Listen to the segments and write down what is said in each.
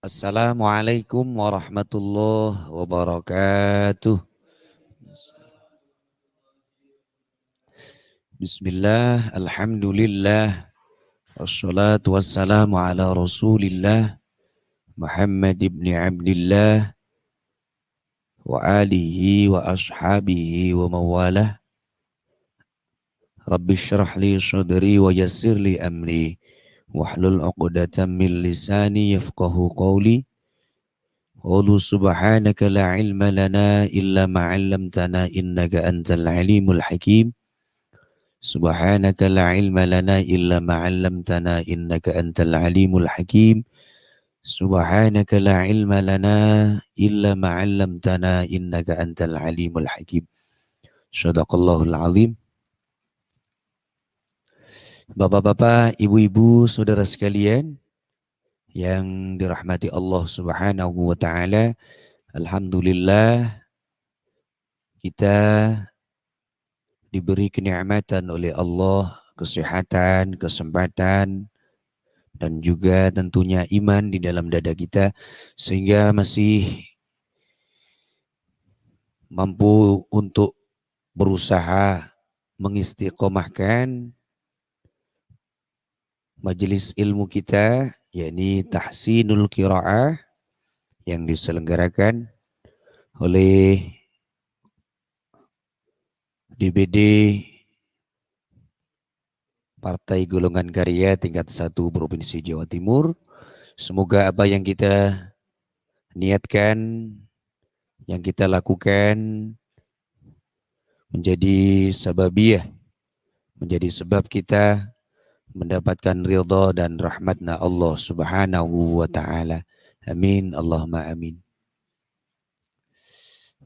Assalamualaikum warahmatullahi wabarakatuh. Bismillah, alhamdulillah, wassalatu wassalamu ala rasulillah, Muhammad ibn Abdillah, wa alihi wa ashabihi wa mawalah. Rabbi syrah li sadri wa yassir li amri, wahlul uqdatan min lisani yafqahu qawli. Qulu subhanaka la ilma lana illa ma'allamtana innaka antal alimul hakim. Subhanaka la ilma lana illa ma'allamtana innaka antal alimul hakim. Subhanaka la ilma lana illa ma'allamtana innaka antal alimul hakim. Shadaqallahul azim. Bapak-bapak, ibu-ibu, saudara sekalian yang dirahmati Allah Subhanahu wa taala, alhamdulillah kita diberi kenikmatan oleh Allah, kesehatan, kesempatan, dan juga tentunya iman di dalam dada kita, sehingga masih mampu untuk berusaha mengistiqomahkan majelis ilmu kita, yakni Tahsinul Qiraah yang diselenggarakan oleh DBD Partai Golongan Karya tingkat 1 Provinsi Jawa Timur. Semoga apa yang kita niatkan, yang kita lakukan menjadi sababiyah, menjadi sebab kita mendapatkan ridha dan rahmatna Allah Subhanahu wa taala. Amin Allahumma amin.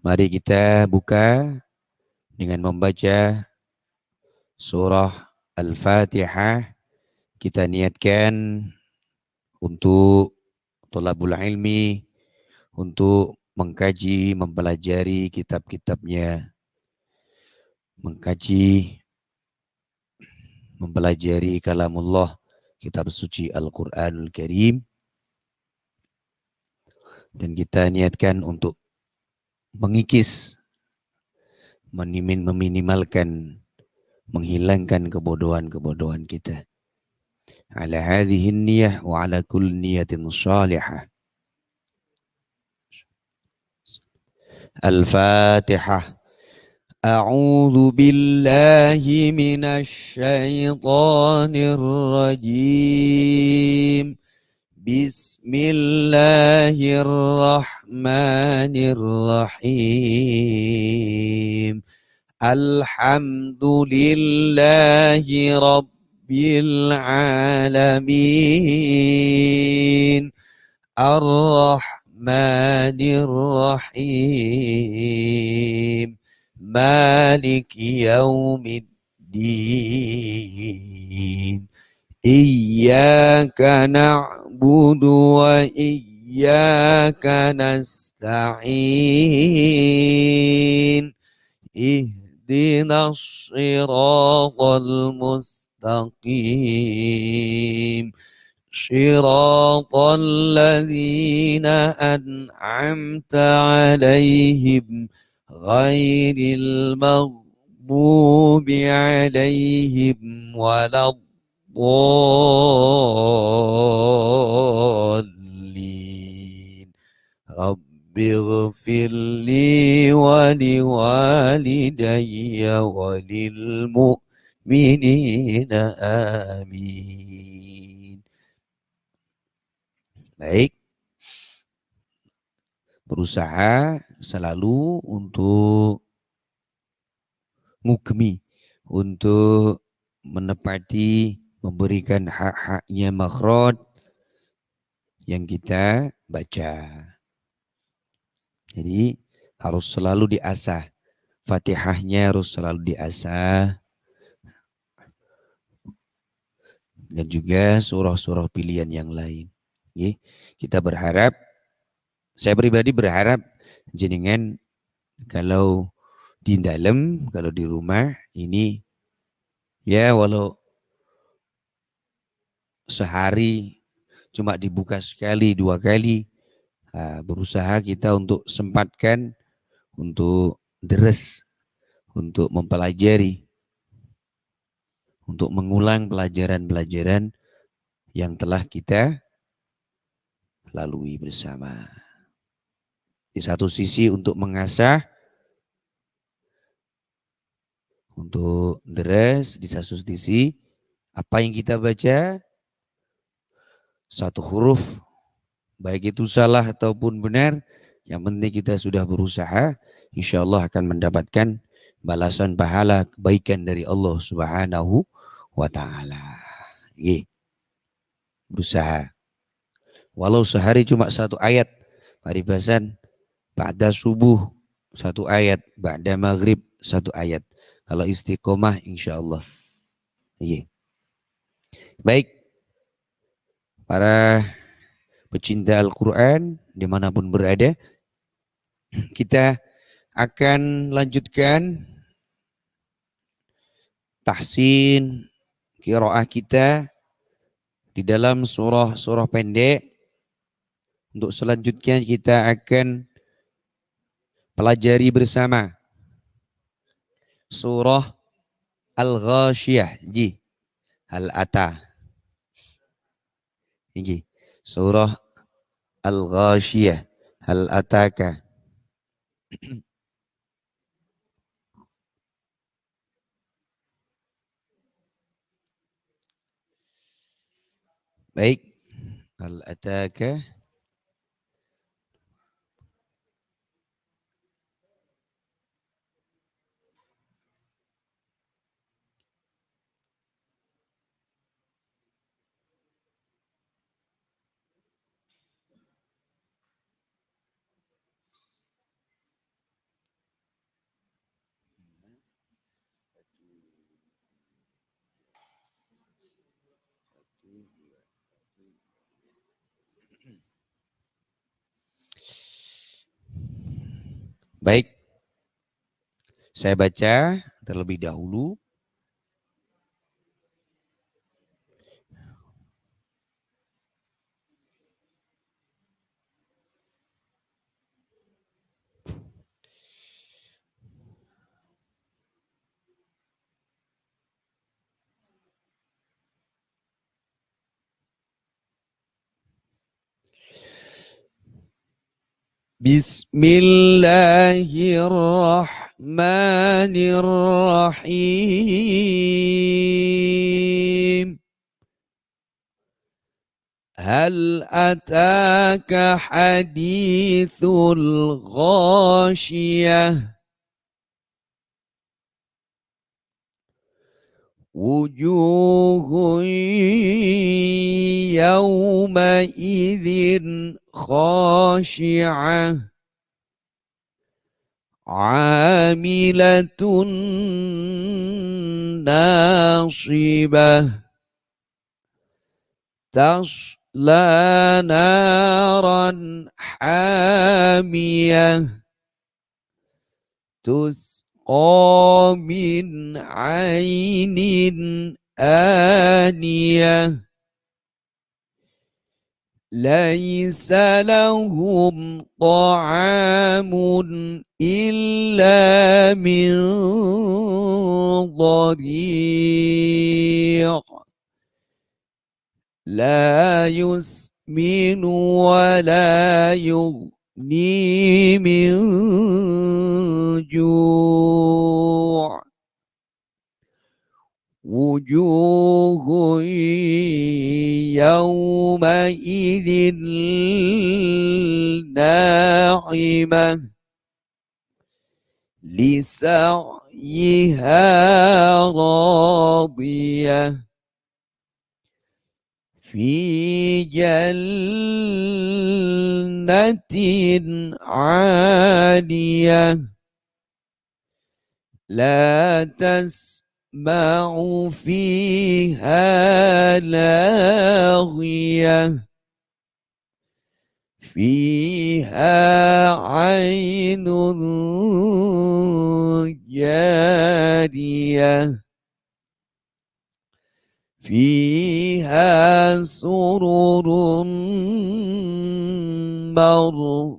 Mari kita buka dengan membaca surah Al-Fatihah. Kita niatkan untuk thalabul ilmi, untuk mengkaji, mempelajari kitab-kitabnya, mengkaji, mempelajari kalamullah, kitab suci Al-Quranul Karim. Dan kita niatkan untuk mengikis, meminimalkan, menghilangkan kebodohan-kebodohan kita. Ala hadhihi niyah wa ala kulli niyatin salihah. Al-Fatihah. A'udzu billahi minasy syaithanir rajim. Bismillahirrahmanirrahim. Alhamdulillahi rabbil alamin. Ar-Rahmanir-Rahim. Maliki yaumiddin. Iyyaka na'budu wa iyyaka nasta'in. Ihdinas shiratal mustaqim. Shiratal ladzina an'amta 'alaihim ghairil maghdubi 'alaihim waladdallin. Rabbighfirli wa liwalidayya wa lil mu'minina amin. Baik, berusaha selalu untuk ngugemi, untuk menepati, memberikan hak-haknya makhraj yang kita baca. Jadi harus selalu diasah. Fatihahnya harus selalu diasah. Dan juga surah-surah pilihan yang lain. Kita berharap, saya pribadi berharap jenengan kalau di dalam, kalau di rumah ini ya walau sehari cuma dibuka sekali, 2 kali. Berusaha kita untuk sempatkan, untuk deres, untuk mempelajari, untuk mengulang pelajaran-pelajaran yang telah kita lalui bersama. Di satu sisi untuk mengasah, untuk deres, di satu sisi apa yang kita baca, satu huruf, baik itu salah ataupun benar, yang penting kita sudah berusaha, insya Allah akan mendapatkan balasan pahala kebaikan dari Allah Subhanahu wa Ta'ala. Berusaha. Walau sehari cuma 1 ayat, Pak Ribasan, ba'da subuh 1 ayat, ba'da maghrib 1 ayat. Kalau istiqomah insya Allah. Baik, para pecinta Al-Quran dimanapun berada, kita akan lanjutkan tahsin qiraah kita di dalam surah-surah pendek. Untuk selanjutnya kita akan pelajari bersama surah Al-Ghashiyah. Al-Ata. Surah Al-Ghashiyah. Al-Ataka. Baik. Al-Ataka. Baik, saya baca terlebih dahulu. Bismillahirrahmanirrahim. Hal ataka hadithul ghashiyah. Wujuhun yawma idhin khashi'ah. Amilatun nasibah. Tasla naran hamiyah. Tusqa min ainin aniyah. Laisa lahum ta'amun illa min dhari'. La yusminu wa la yughni min ju'. Wujuhun yawma idhin na'imah. Lisa'yiha radiyah. Fi jannatin 'aliyah. La tasma'u fiha laghiyah. Fiha 'ainun jariyah. fiha sururun marfu'ah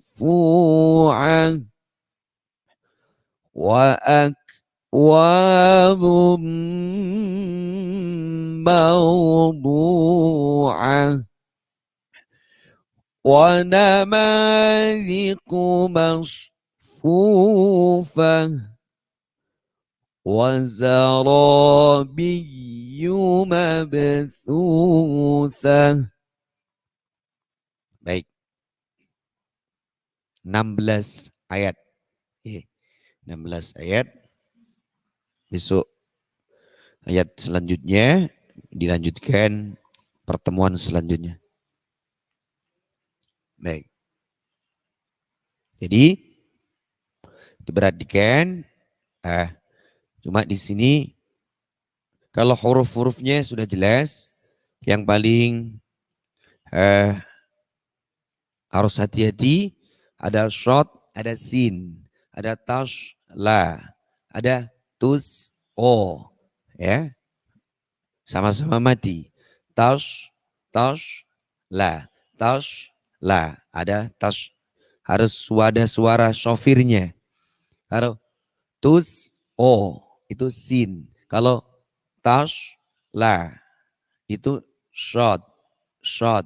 wa akwabun mawdu'ah wa namadhiqu masfufah wa zarabiyyu mabthuthah. Baik, 16 ayat. 16 ayat. Besok ayat selanjutnya dilanjutkan pertemuan selanjutnya. Baik. Jadi diperhatikan, cuma di sini kalau huruf-hurufnya sudah jelas, yang paling harus hati-hati ada shot, ada sin, ada tash, la, ada tus, o, ya, sama-sama mati. Tash, tash, la, tash, la, ada tash, harus ada suara sofirnya. Kalau tus, o, itu sin. Kalau tash, la, itu shot, shot.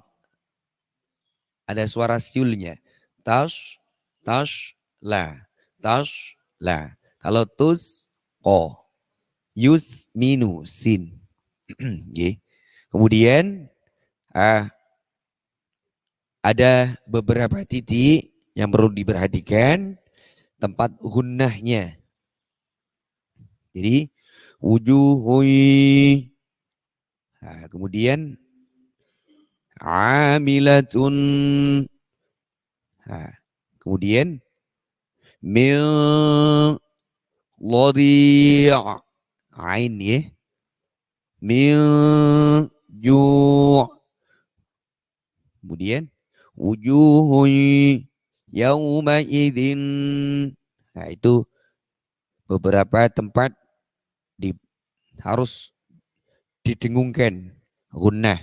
Ada suara siulnya. Tash, tash, la. Tash, la. Kalau tus, ko. Yus, minu, sin. Kemudian ada beberapa titik yang perlu diperhatikan. Tempat gunnahnya. Jadi, wujuhui. Kemudian, amilatun. Kemudian min ladi' ain ya, min ju'. Kemudian wujuhun yauma idzin. Nah, itu beberapa tempat harus didengungkan gunnah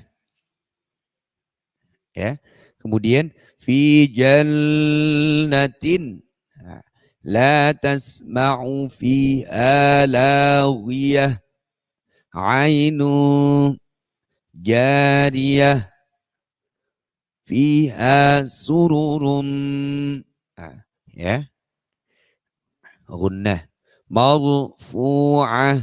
ya. Kemudian fi jannatin la tasma'u fiha laghiyah ainu jariyah fiha sururun ya, gunnah marfu'ah,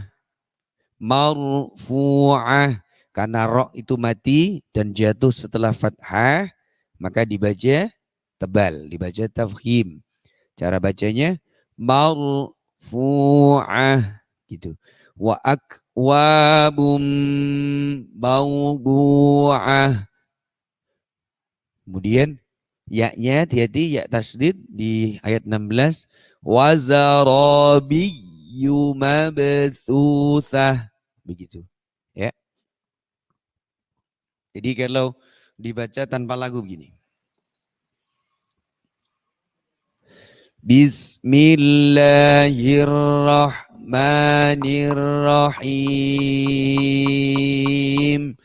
marfu'ah. Karena ro itu mati dan jatuh setelah fathah, maka dibaca tebal, dibaca tafkhim. Cara bacanya marfu'ah gitu. Wa akwabum mawdu'ah. Kemudian ya-nya hati-hati, ya tasdid di ayat 16. Wa zarabiyyu mabthuthah. Begitu. Ya. Jadi kalau dibaca tanpa lagu begini. Bismillahirrahmanirrahim.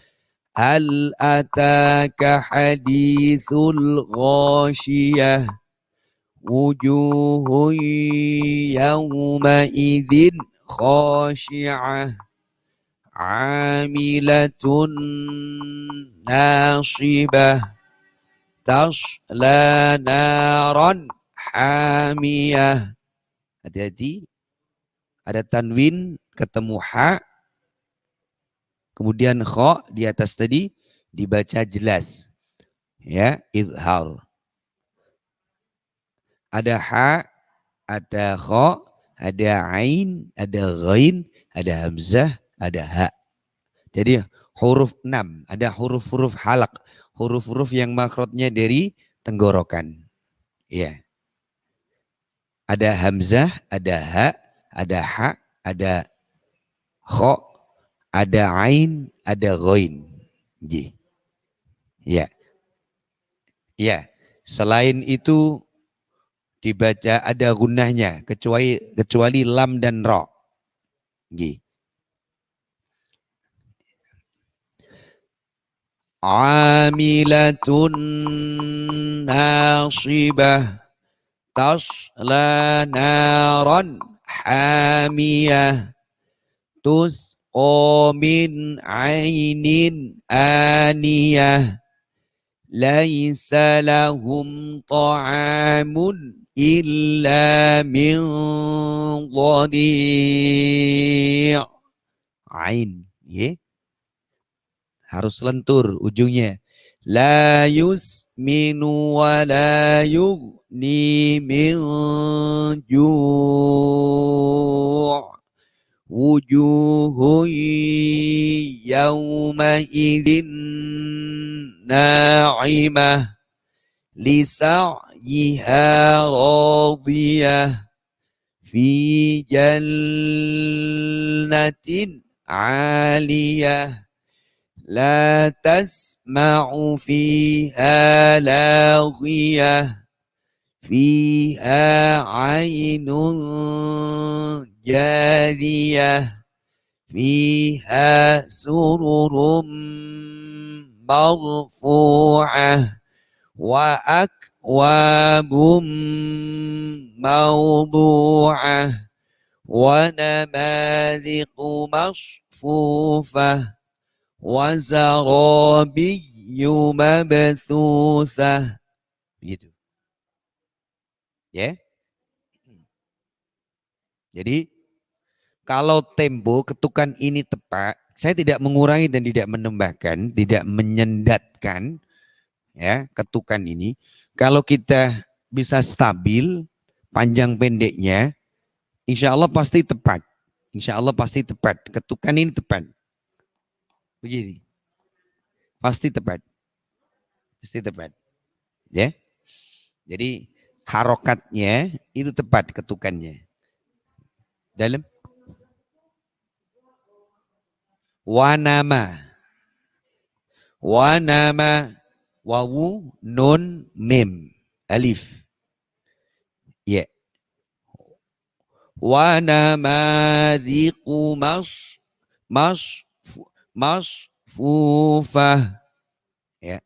Hal ataka hadithul ghashiyah. Wujuhun yawma idzin khashi'ah. Amilatun nasibah. Tasla naran hamiyah. Hati-hati, ada tanwin ketemu ha, kemudian kha di atas tadi dibaca jelas. Ya, izhar. Ada ha, ada kha, ada ain, ada ghain, ada hamzah, ada ha. Jadi huruf 6, ada huruf-huruf halak, huruf-huruf yang makhrajnya dari tenggorokan. Ya. Ada hamzah, ada ha, ada kha, ada ain, ada ghain. Ya. Ya. Selain itu dibaca ada gunnahnya kecuali lam dan ra. Amilatun nasibah tasla naran hamiyah tusqa min ainin aniyah laisa lahum ta'amun illa min dhari' ain ya harus lentur ujungnya la yusminu wa la yughni min ju' wujuhun yawma idzin na'imah lisa'yiha radiyah fi jannatin 'aliyah la tasma'u fiha laghiyah fiha 'ainun jariyah fiha sururum marfu'ah wa akwabum mawdu'ah wa namadhiqu masfufah wa zarabiyyu mabthuthah. Begitu. Ya. Jadi kalau tempo ketukan ini tepat, saya tidak mengurangi dan tidak menambahkan, tidak menyendatkan ya ketukan ini. Kalau kita bisa stabil panjang pendeknya, insya Allah pasti tepat. Insya Allah pasti tepat. Ketukan ini tepat. Begini. Pasti tepat. Pasti tepat. Ya. Jadi harokatnya itu tepat ketukannya. Dalam wanama. Wanama wawu nun mim alif. Ya. Wanamadhiqu masfufah. Ya.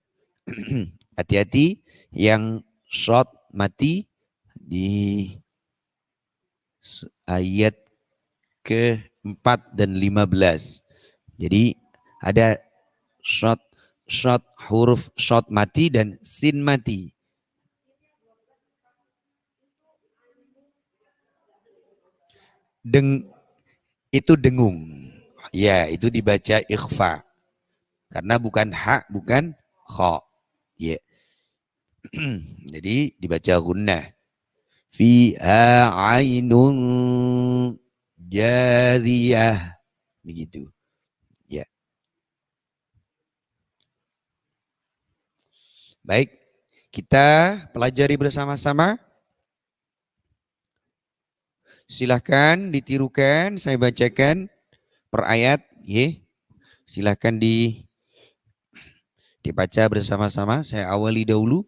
Hati-hati yang short mati di ayat ke-4 dan 15. Jadi ada short huruf short mati dan sin mati. Itu dengung. Ya, itu dibaca ikhfa. Karena bukan ha, bukan kha. Ya. Jadi dibaca gunnah. Fiha ainun jariyah. Begitu. Ya. Baik, kita pelajari bersama-sama. Silahkan ditirukan, saya bacakan per ayat. Ya. Silahkan dibaca bersama-sama. Saya awali dahulu.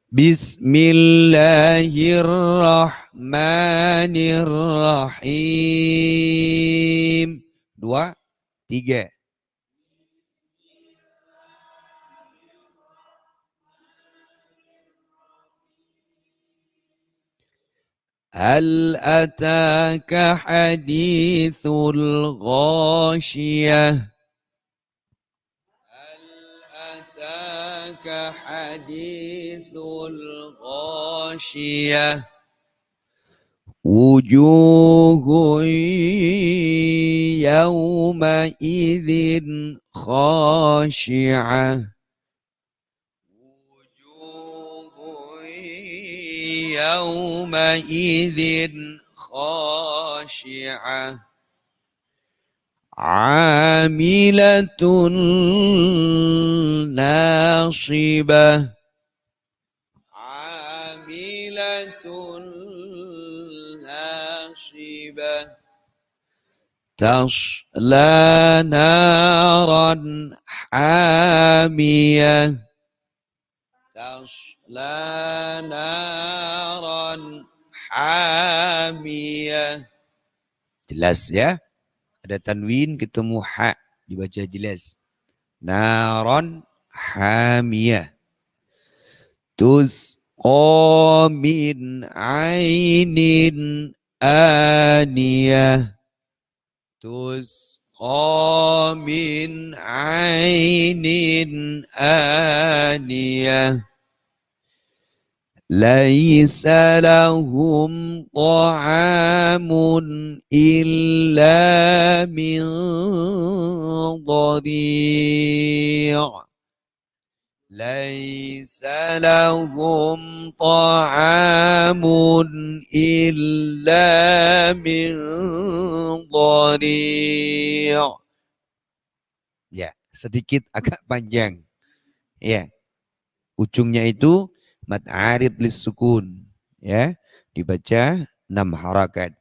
Bismillahirrahmanirrahim. 2, 3. Hal ataka hadithul ghashiyah. Hal ataka hadithul ghashiyah. Wujuhun yawma idzin khashi'ah. يومئذ خاشعة عاملة ناصبة عاملة ناصبة تصلى نارا حامية تصلى نارا حامية. Jelas ya? Ada tanwin ketemu ha. dibaca jelas. Naron hamiyah. Tusqa min ainin aniyah. Tusqa min ainin aniyah. Laisa lahum ta'amun illa min dhari'. Laisa lahum ta'amun illa min dhari'. Ya, sedikit agak panjang. Ya, ujungnya itu mad arid lis sukun. Ya, dibaca 6 harakat.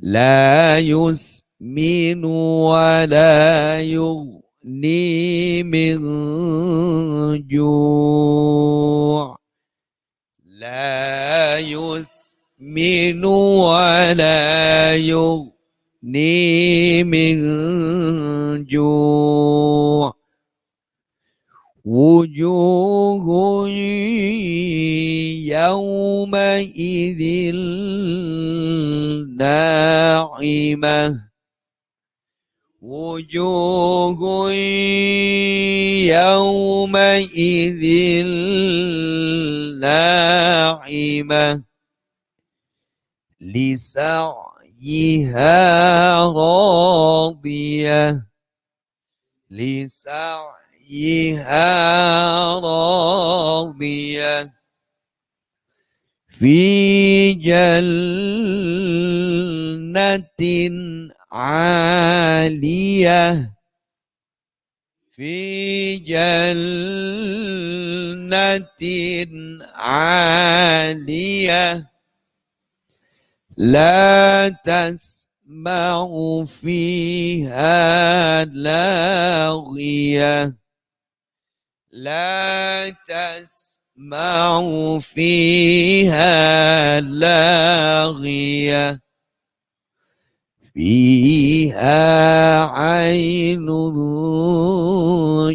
La yusminu wa la yughni min ju'. La yusminu wa la yughni min ju'. Wujuhun yawmaidhin na'imah. Wujuhun yawmaidhin na'imah. Lisa'yiha radiyah. Lisa'yiha radiyah. Fi jannatin aliyah. Fi jannatin aliyah. La tasma'u fiha laghiyah. La tasma'u fiha laghiyah. Fiha 'ainun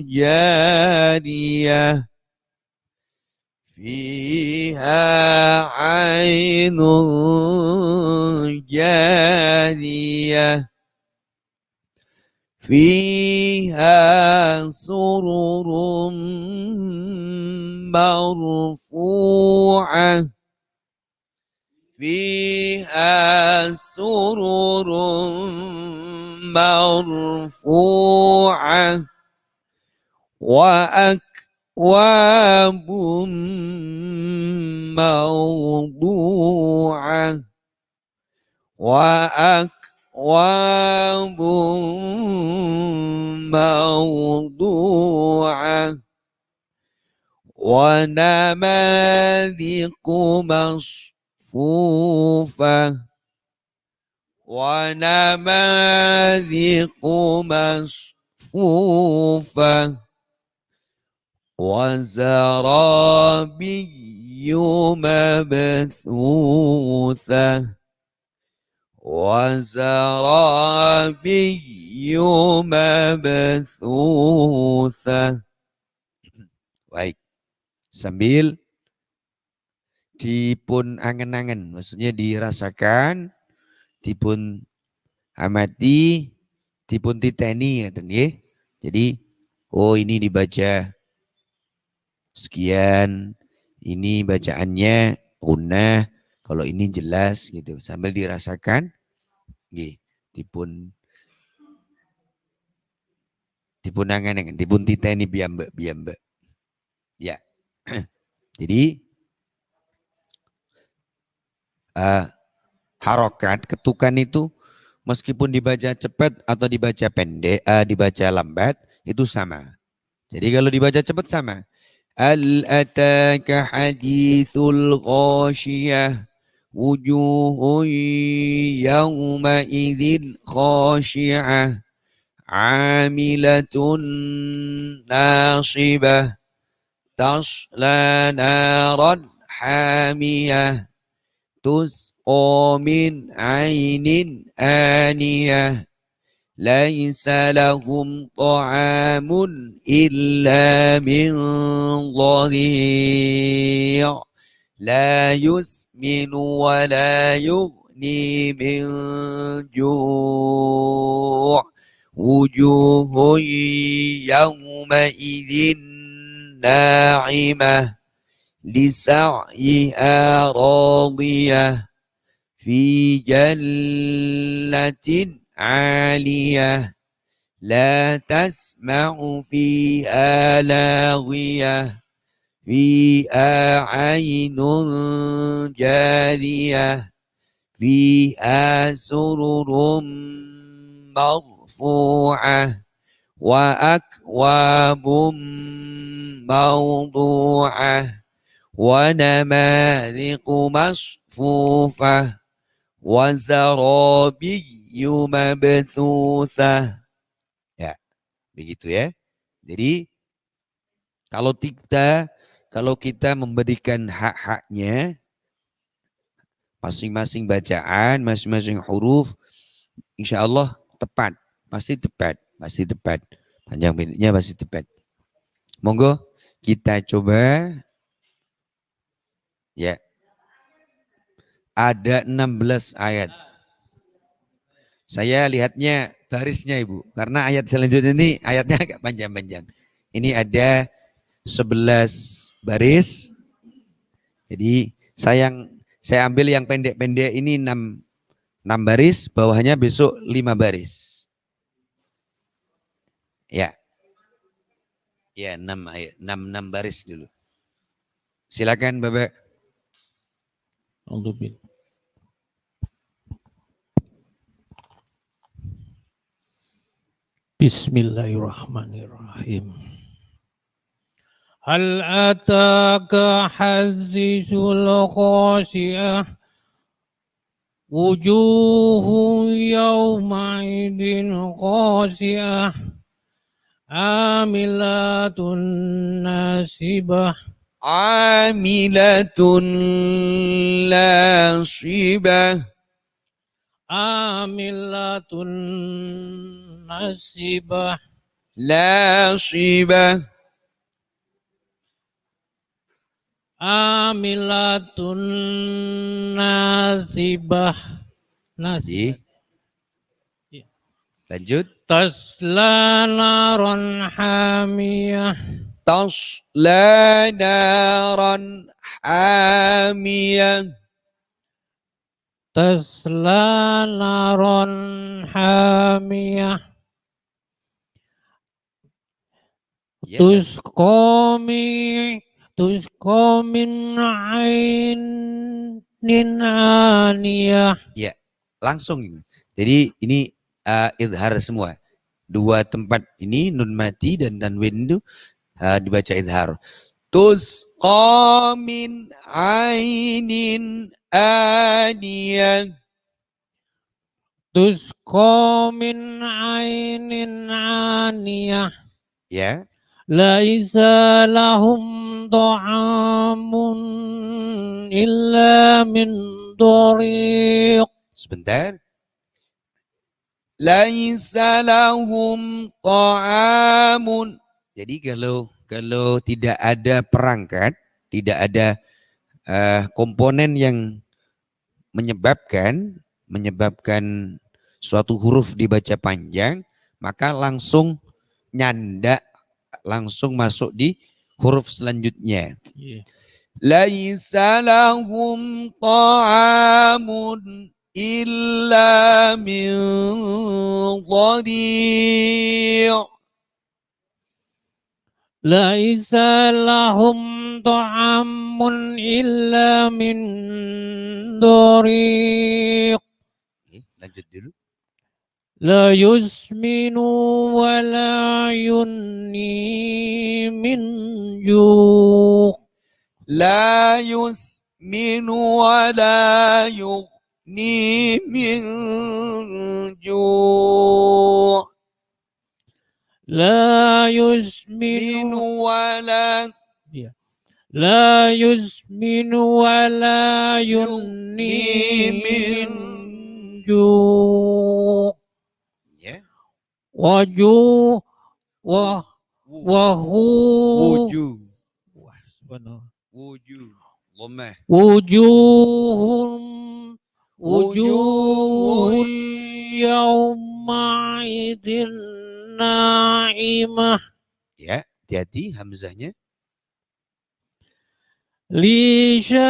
jariyah. Fiha 'ainun jariyah. Fiha sururun marfu'ah. Fiha sururun marfu'ah. Wa akwabun mawdu'ah. Wa akwabun mawdu'ah. Wa namadhiqu masfufah. Wa namadhiqu masfufah. Wa zarabiyyu mabthuthah. Wa zarabiyyu mabthuthah. Baik. Sambil dipun angen-angen, maksudnya dirasakan, dipun amati, dipun titeni ya. Jadi, oh ini dibaca sekian, ini bacaannya gunnah, kalau ini jelas gitu. Sambil dirasakan, dipun angen-angen, dipun titeni biambe. Ya. Jadi harokat ketukan itu meskipun dibaca cepat atau dibaca pendek, dibaca lambat itu sama. Jadi kalau dibaca cepat sama. Al ataka hadithul ghashiyah wujuhun yawma idzin khashi'ah amilatun nasibah tasla naran hamiyah tusqa min ainin aniyah laisa lahum ta'amun illa min dhari' la yusminu wa la yughni min ju' wujuhun yawma idzin na'imah lisa'yiha radiyah fi jannatin 'aliyah la tasma'u fiha laghiyah fiha 'ainun jariyah fiha sururun marfu'ah wa akwabun mawdu'ah wa namariqu masfufah wa zarabiyyu mabthuthah. Ya, begitu ya. Jadi kalau kita memberikan hak-haknya, masing-masing bacaan, masing-masing huruf, insya Allah tepat, pasti tepat, pasti tepat. Panjang pendeknya pasti tepat. Monggo kita coba. Ya. Ada 16 ayat. Saya lihatnya barisnya Ibu, karena ayat selanjutnya ini ayatnya agak panjang-panjang. Ini ada 11 baris. Jadi saya ambil yang pendek-pendek ini 6 baris, bawahnya besok 5 baris. Ya. Ya, 6 ayat, 6 baris dulu. Silakan Bapak. Bismillahirrahmanirrahim. Hal ataka hadithul khashi'ah wujuhu yawma'idin khashi'ah amilatun nasibah Amilatun lasibah amilatun nasibah lasibah amilatun nasibah nasibah. Lanjut. Tasla naran hamiyah Tasla naran hamiyah Tasla naran hamiyah Tusqa min ainin aniyah. Ya, langsung. Jadi ini idhar semua. Dua tempat ini nun mati dan tanwin itu dibaca idhar. Tusqa min ainin aniyah. Tusqa min ainin aniyah. Ya. Laisa lahum ta'amun illa min dhari'. Sebentar. Laisa lahum ta'amun. Jadi kalau tidak ada perangkat, tidak ada komponen yang menyebabkan suatu huruf dibaca panjang, maka langsung nyanda, langsung masuk di huruf selanjutnya. Laisa lahum ta'amun illa min dhari'. Laisa lahum ta'amun illa min dhari'. Lanjut dulu. La yusminu wa la yunni min ju'. La yusminu wa la yughni min ju'. La yusminu wa la La yusminu wa la yunni min ju'. waju wah wahu wuju wah subhanallah wuju dhammah wujuhun wujuhun wujuhun yawma idin na'imah ya, hati-hati hamzahnya. Lisha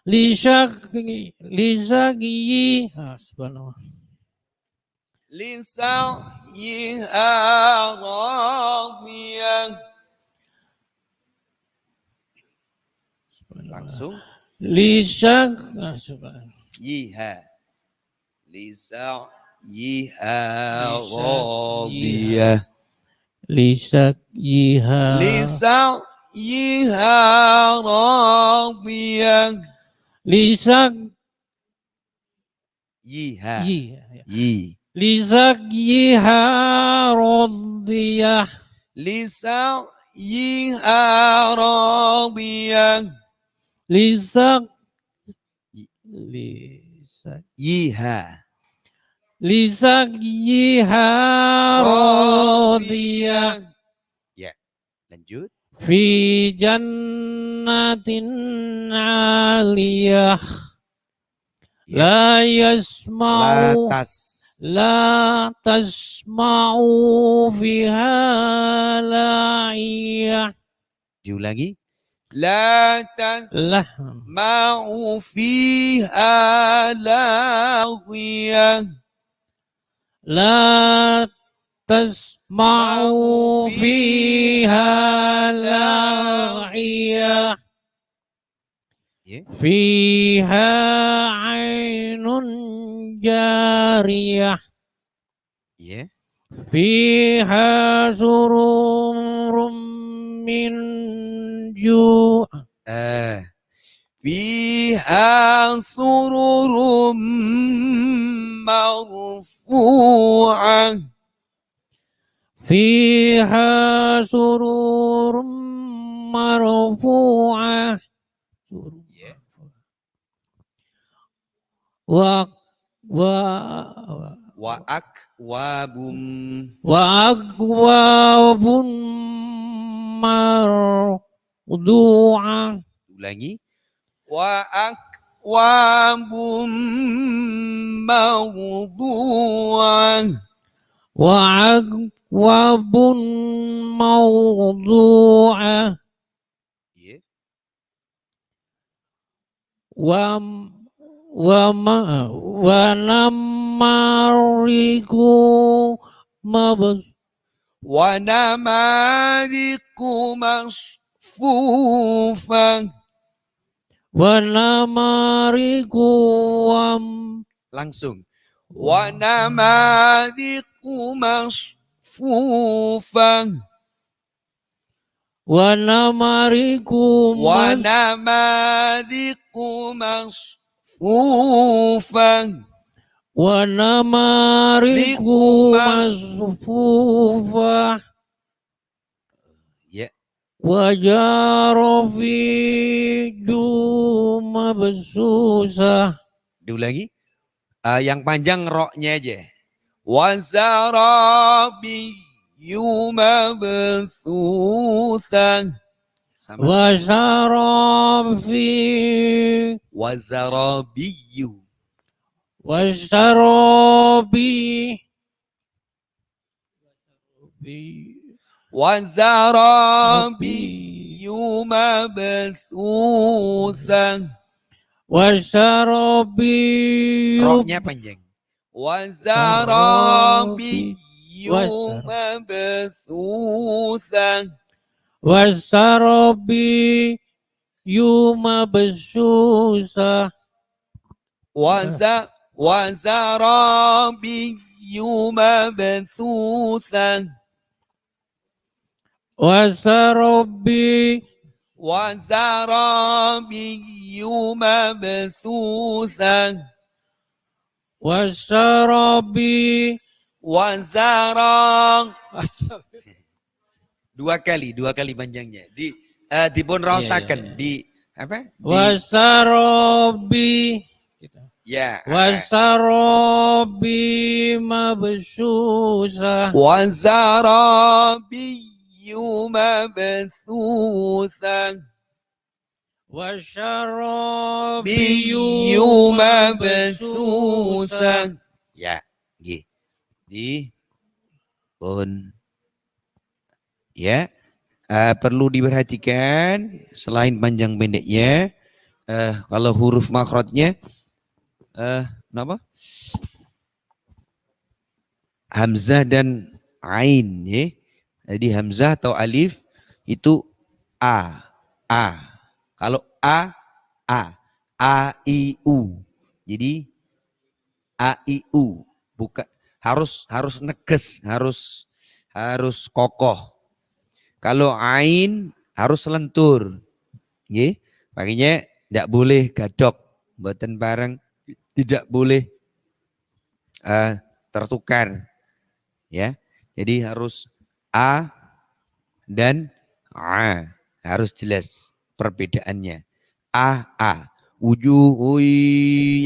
Lisa lisagi subhanallah lisa yiha radiyah. Langsung lisag subhanallah yiha lisa yiha Lisa radiyah. lisag yiha Lisa yiha radiyah. lisag Yiha yiha yi lisag yiha radiyah lisa yiha radiyah. lisag lisag Yiha lisag yiha radiyah ya, lanjut. fi jannatin aliyah Ya. la yasma'u Latas la tasma'u fiha la'iyah diulangi. Latas lah ma'u fiha laghiyah. la tasma'u fiha la'iyah Ya. fiha ainun jariyah Ya. fiha sururum min ju' Fiha sururum marfu'ah. fiha sururum marfu'ah Ya. wa Wa akwabum akwabun mardu'ah ulangi. Wa akwabum mawdu'ah. wa akwabun mawdu'ah Ya. wa namariku mabs Wa namariku masfufah. wa namariku Langsung. Wa namariku masfufah. wa namariku Wa namariku masfufah. wa namariku masfufah Ya. wa jarafi mabsusah Diulangi. Yang panjang roknya aja. Wa zarabiyyu mabthuthan. Sama. wa sarafi Wa zarabiyyu. wa sarabi Wa zarabiyyu mabthuthan. wa sarabi Roknya panjang. Wa zarabiyyu mabthuthan. wa sarabi mabsusah Wa zarabiyyu mabthuthan. wa sarabi Wa zarabiyyu mabthuthan. wa sarabi Wa zara. Dua kali panjangnya. Dipun rasakan di apa? wa sarabi Ya. Wasarobi mabsusa. Wazarabiyyu mabthutha. Wasarobi Biyyu mabsusa. mabthutha. Ya, nggih. Di pun ya. Perlu diperhatikan selain panjang pendeknya, kalau huruf makhrajnya kenapa? Hamzah dan ain ya. Jadi hamzah atau alif itu a. Kalau i u. Jadi a i u bukan harus neges, harus kokoh. Kalau ain harus lentur. Nggih. Makanya tidak boleh gadok, mboten bareng, tidak boleh tertukar. Ya. Jadi harus a dan a. Harus jelas perbedaannya. A. Wujuhu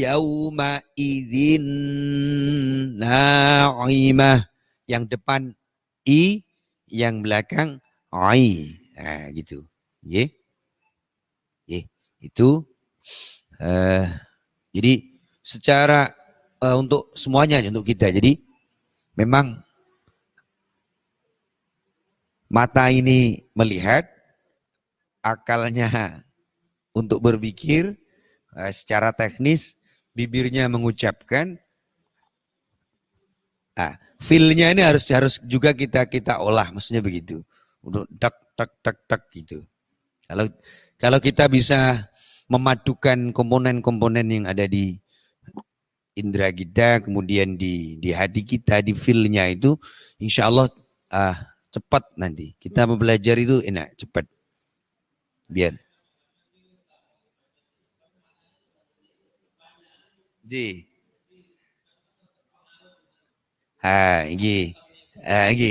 yauma idzin na'imah. Yang depan i, yang belakang ai. Nah, gitu. Nggih. Itu jadi secara untuk semuanya untuk kita. Jadi memang mata ini melihat, akalnya untuk berpikir, secara teknis bibirnya mengucapkan, feel-nya ini harus juga kita olah, maksudnya begitu. Untuk tak gitu. Kalau kita bisa memadukan komponen-komponen yang ada di indera kita, kemudian di hati kita, di feel-nya itu, insya Allah cepat nanti. Kita belajar itu enak, cepat. Biar.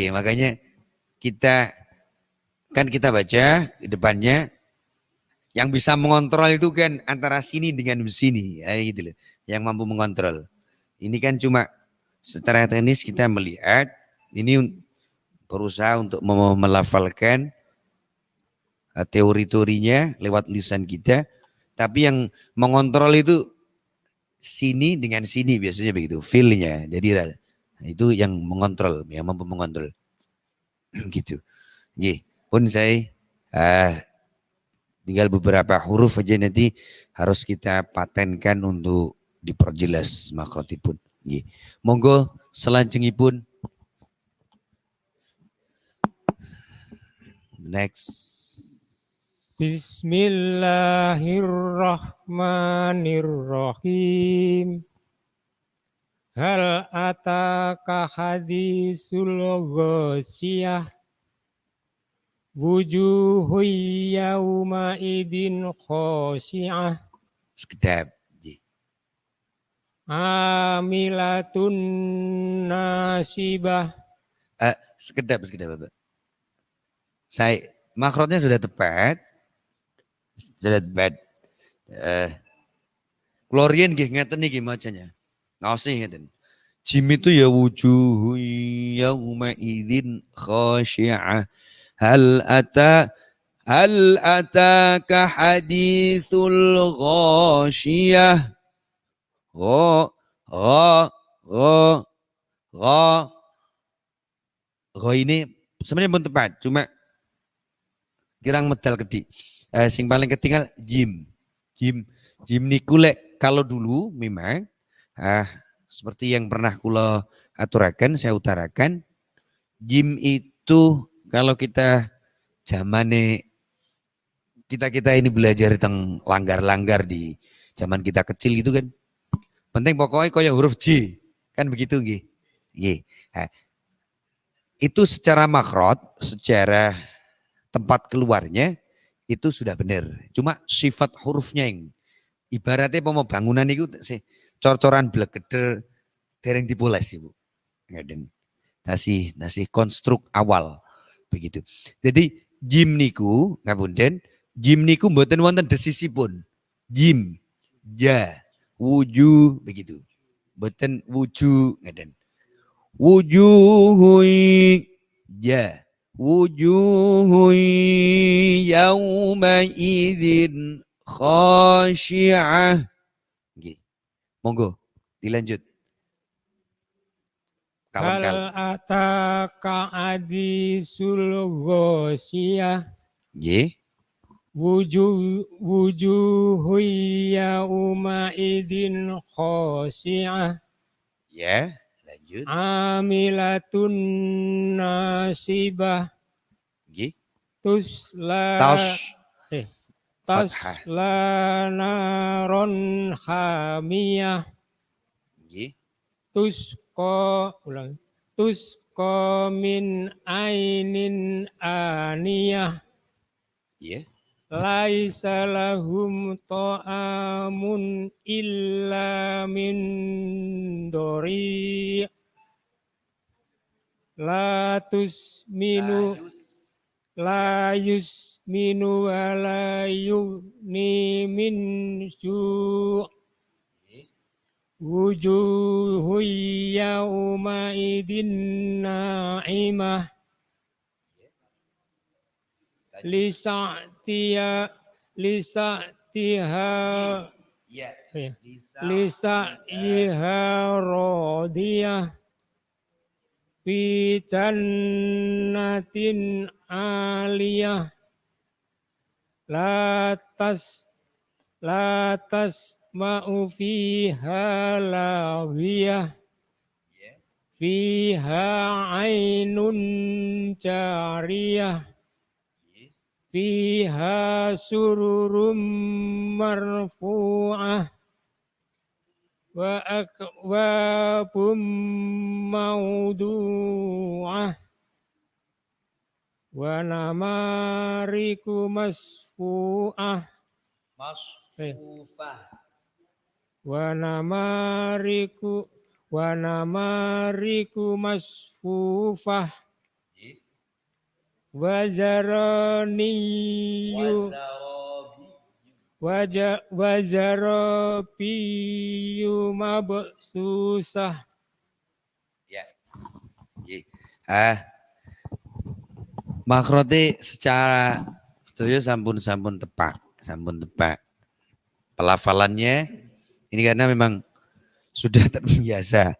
Makanya kita baca di depannya, yang bisa mengontrol itu kan antara sini dengan sini, gitu loh. Yang mampu mengontrol. Ini kan cuma secara teknis kita melihat, ini berusaha untuk melafalkan teori-teorinya lewat lisan kita, tapi yang mengontrol itu sini dengan sini biasanya begitu, feel-nya. Jadi itu yang mengontrol, yang mampu mengontrol. Gitu. Nggih, pun saya tinggal beberapa huruf aja nanti harus kita patenkan untuk diperjelas makhrajipun. Nggih. Monggo selajengipun. Next. Bismillahirrahmanirrahim. Hal ataka hadisul ghasyiyah. Wujuhu yauma idin khasyi'ah. Sekedap. Amilatun nasibah. Sekedap Bapak. Saya makhrajnya sudah tepat. Klorien nggih ngeten niki macanya. Ngaosi ngeten. Jim itu ya wujuhu yauma idzin khasyi'ah. Hal ataka hadithul ghasyiyah. Gha ini sebenarnya pun tepat, cuma kirang medal gede. Sing paling ketinggal jim niku lek kalau dulu memang seperti yang pernah kula aturakan, saya utarakan, jim itu kalau kita zamane kita ini belajar tentang langgar-langgar di zaman kita kecil gitu kan. Penting pokoknya kayak huruf J. Kan begitu nggih. Nggih. Itu secara makhraj, secara tempat keluarnya itu sudah benar. Cuma sifat hurufnya yang ibaratnya bangunan itu cor-coran blegeder dereng dipoles Ibu. Ngaden. Nasi konstruk awal begitu. Jadi jim niku ngapunten, jim niku mboten wonten desisipun. Jim, ja, wujuh begitu. Boten wujuh ngaten. Wujuhui ya. Wujuhui yauma idzin khashi'ah. Nggih. Monggo dilanjut. Hal Kawan-kawan. ataka hadisul ghosiyah. Nggih. Wujuhu yauma idin khosi'ah. Ya, lanjut. Amilatun nasibah. Nggih. Tusla Fathah. naron hamiyah. Nggih. Tusko min ainin aniyah. Ya. Laisa lahum ta'amun illa min dori. La tusminu la yusminu wa la yughni min ju'. Wujuhu yawma idin na'imah. Lisa'tiha Ya. lisa'iha radiyah. Fi jannatin aliyah. La tasma'u fiha lawiyah. Fiha ainun jariyah. Fiha sururum marfu'ah. Wa akwabum maudu'ah. Wa namariku masfu'ah. Wa namariku masfufah. Wa zarabiyu mabsusah. Ya. Nggih. Makrote secara setuju sampun tepak. Pelafalannya ini karena memang sudah terbiasa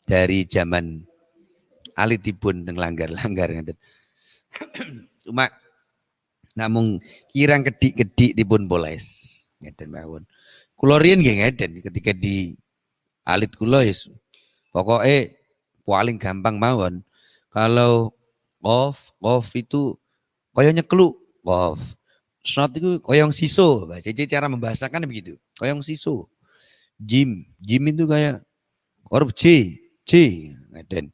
dari zaman alitipun teng langgar-langgar ngeten. Cuma namung kirang kedik-kedik dipun poles ngeten mawon. Kula riyen nggih ngeten ketika di alit kula pokoknya paling gampang mawon. Kalau qaf itu kaya nyekluk qaf. Shot itu koyong siso, jadi cara membahasakan begitu. Koyong siso. Jim itu kayak huruf J, dan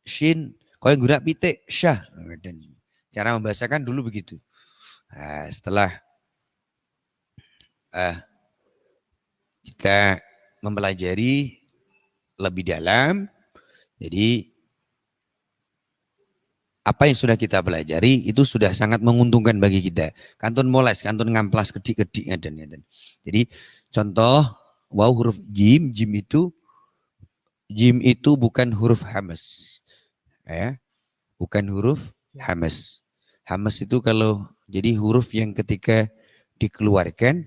shin koyong gerak pitik, syah, dan cara membahasakan dulu begitu. Nah, setelah kita mempelajari lebih dalam, jadi apa yang sudah kita pelajari itu sudah sangat menguntungkan bagi kita. Kantun moles, kantun ngamplas kedik-kedik ngeten. Jadi contoh wow huruf jim itu bukan huruf hamas. Ya. Bukan huruf hamas. Hamas itu kalau jadi huruf yang ketika dikeluarkan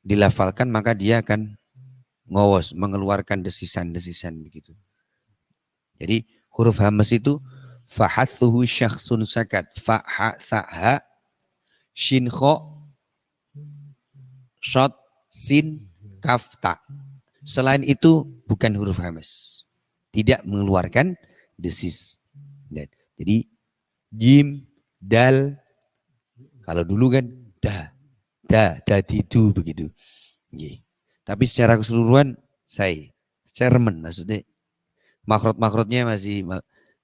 dilafalkan maka dia akan ngowos, mengeluarkan desisan-desisan begitu. Jadi huruf hamas itu fahathuhu syakhsun sakat fa-ha sa-ha shin kho shot sin kaf ta. Selain itu bukan huruf hamas. Tidak mengeluarkan desis. Jadi jim, dal, kalau dulu kan didu begitu. Tapi secara keseluruhan cermen maksudnya makrot-makrotnya masih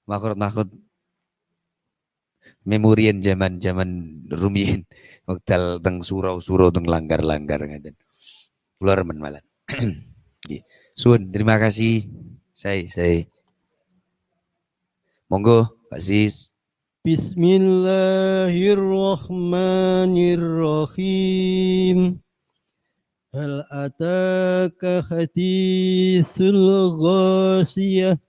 makrot memorian zaman rumiyin waktu teng surau teng langgar ngaten. Kula remen malah. Suwun, terima kasih. Saya. Monggo, Pak Sis. Bismillahirrahmanirrahim. هل أتاك حديث الغاشية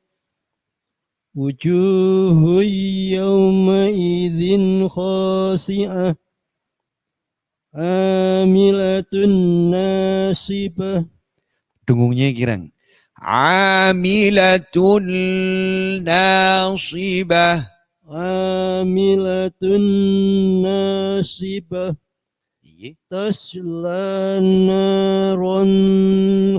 وجوه يومئذ خاشعة عاملة ناصبة. Dengungnya kirang. Amilatun nasibah. عاملة ناصبة Iya. تصلى نارا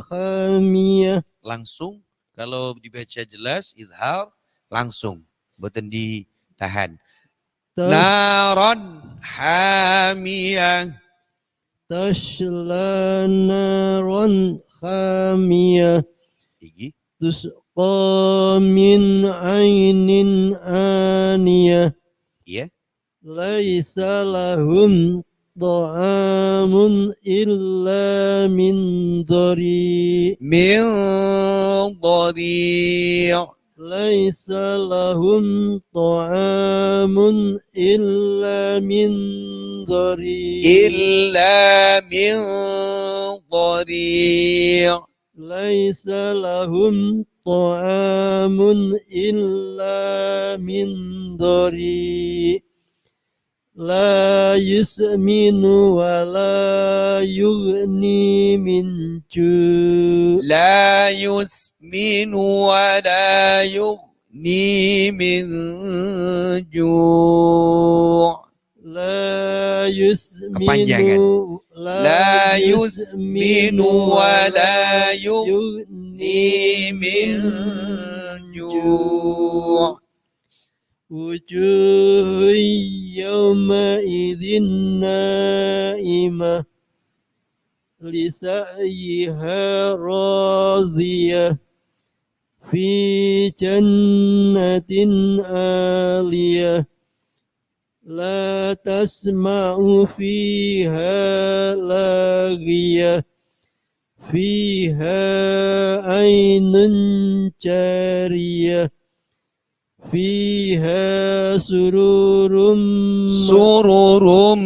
حامية. Langsung kalau dibaca jelas idhar langsung boten ditahan. Naron hamiyah. تصلى نارا حامية Iki. تسقى من عين آنية Iya. ليس لهم طعام إلا من ضريع. Min dhari'. ليس لهم طعام إلا من ضريع. Illa min dhari'. ليس لهم طعام إلا من ضريع لا يسمن ولا يغني من جوع. La yusminu wa la yughni min ju'. لا يسمن Kepanjangan. لا La يسمن yusminu wa ولا la yughni يغني min من ju'. جوع. وجوه يومئذ نائمة لسعيها راضية في جنة عالية لا تسمع فيها لاغية فيها عين جارية فيها سرور Sururum.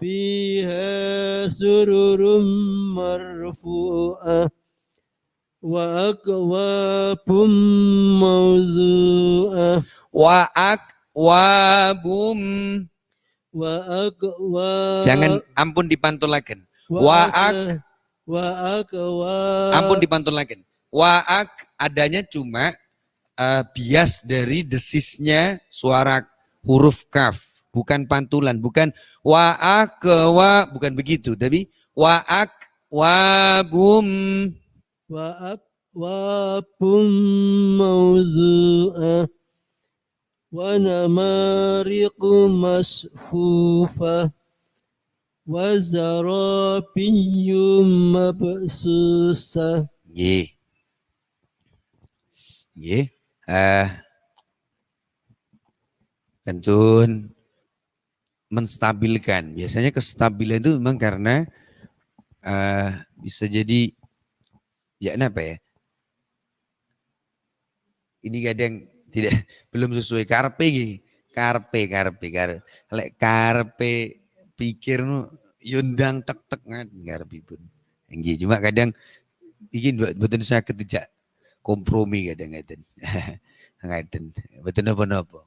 فيها سرر مرفوعة وأكواب موضوعة Wa akwabum. وأكواب Jangan ampun dipantulaken. Wa ak. وأكواب Ampun dipantulaken. Wa ak adanya cuma bias dari desisnya suara huruf kaf, bukan pantulan, bukan wa akwa, bukan begitu, tapi wa akwabum. وأكواب موضوعة ونمارق مصفوفة وزرابي مبثوثة. Nggih. Nggih. Kantun menstabilkan. Biasanya kestabilan itu memang karena bisa jadi ya kenapa ya? Ini kadang tidak belum sesuai karpe gini. Karpe. Lek karpe pikir nu yundang tek ngarep pun. Nggih, cuma kadang iki mboten saged dijak kompromi kadang ngaten. Ngaten. Mboten napa-napa.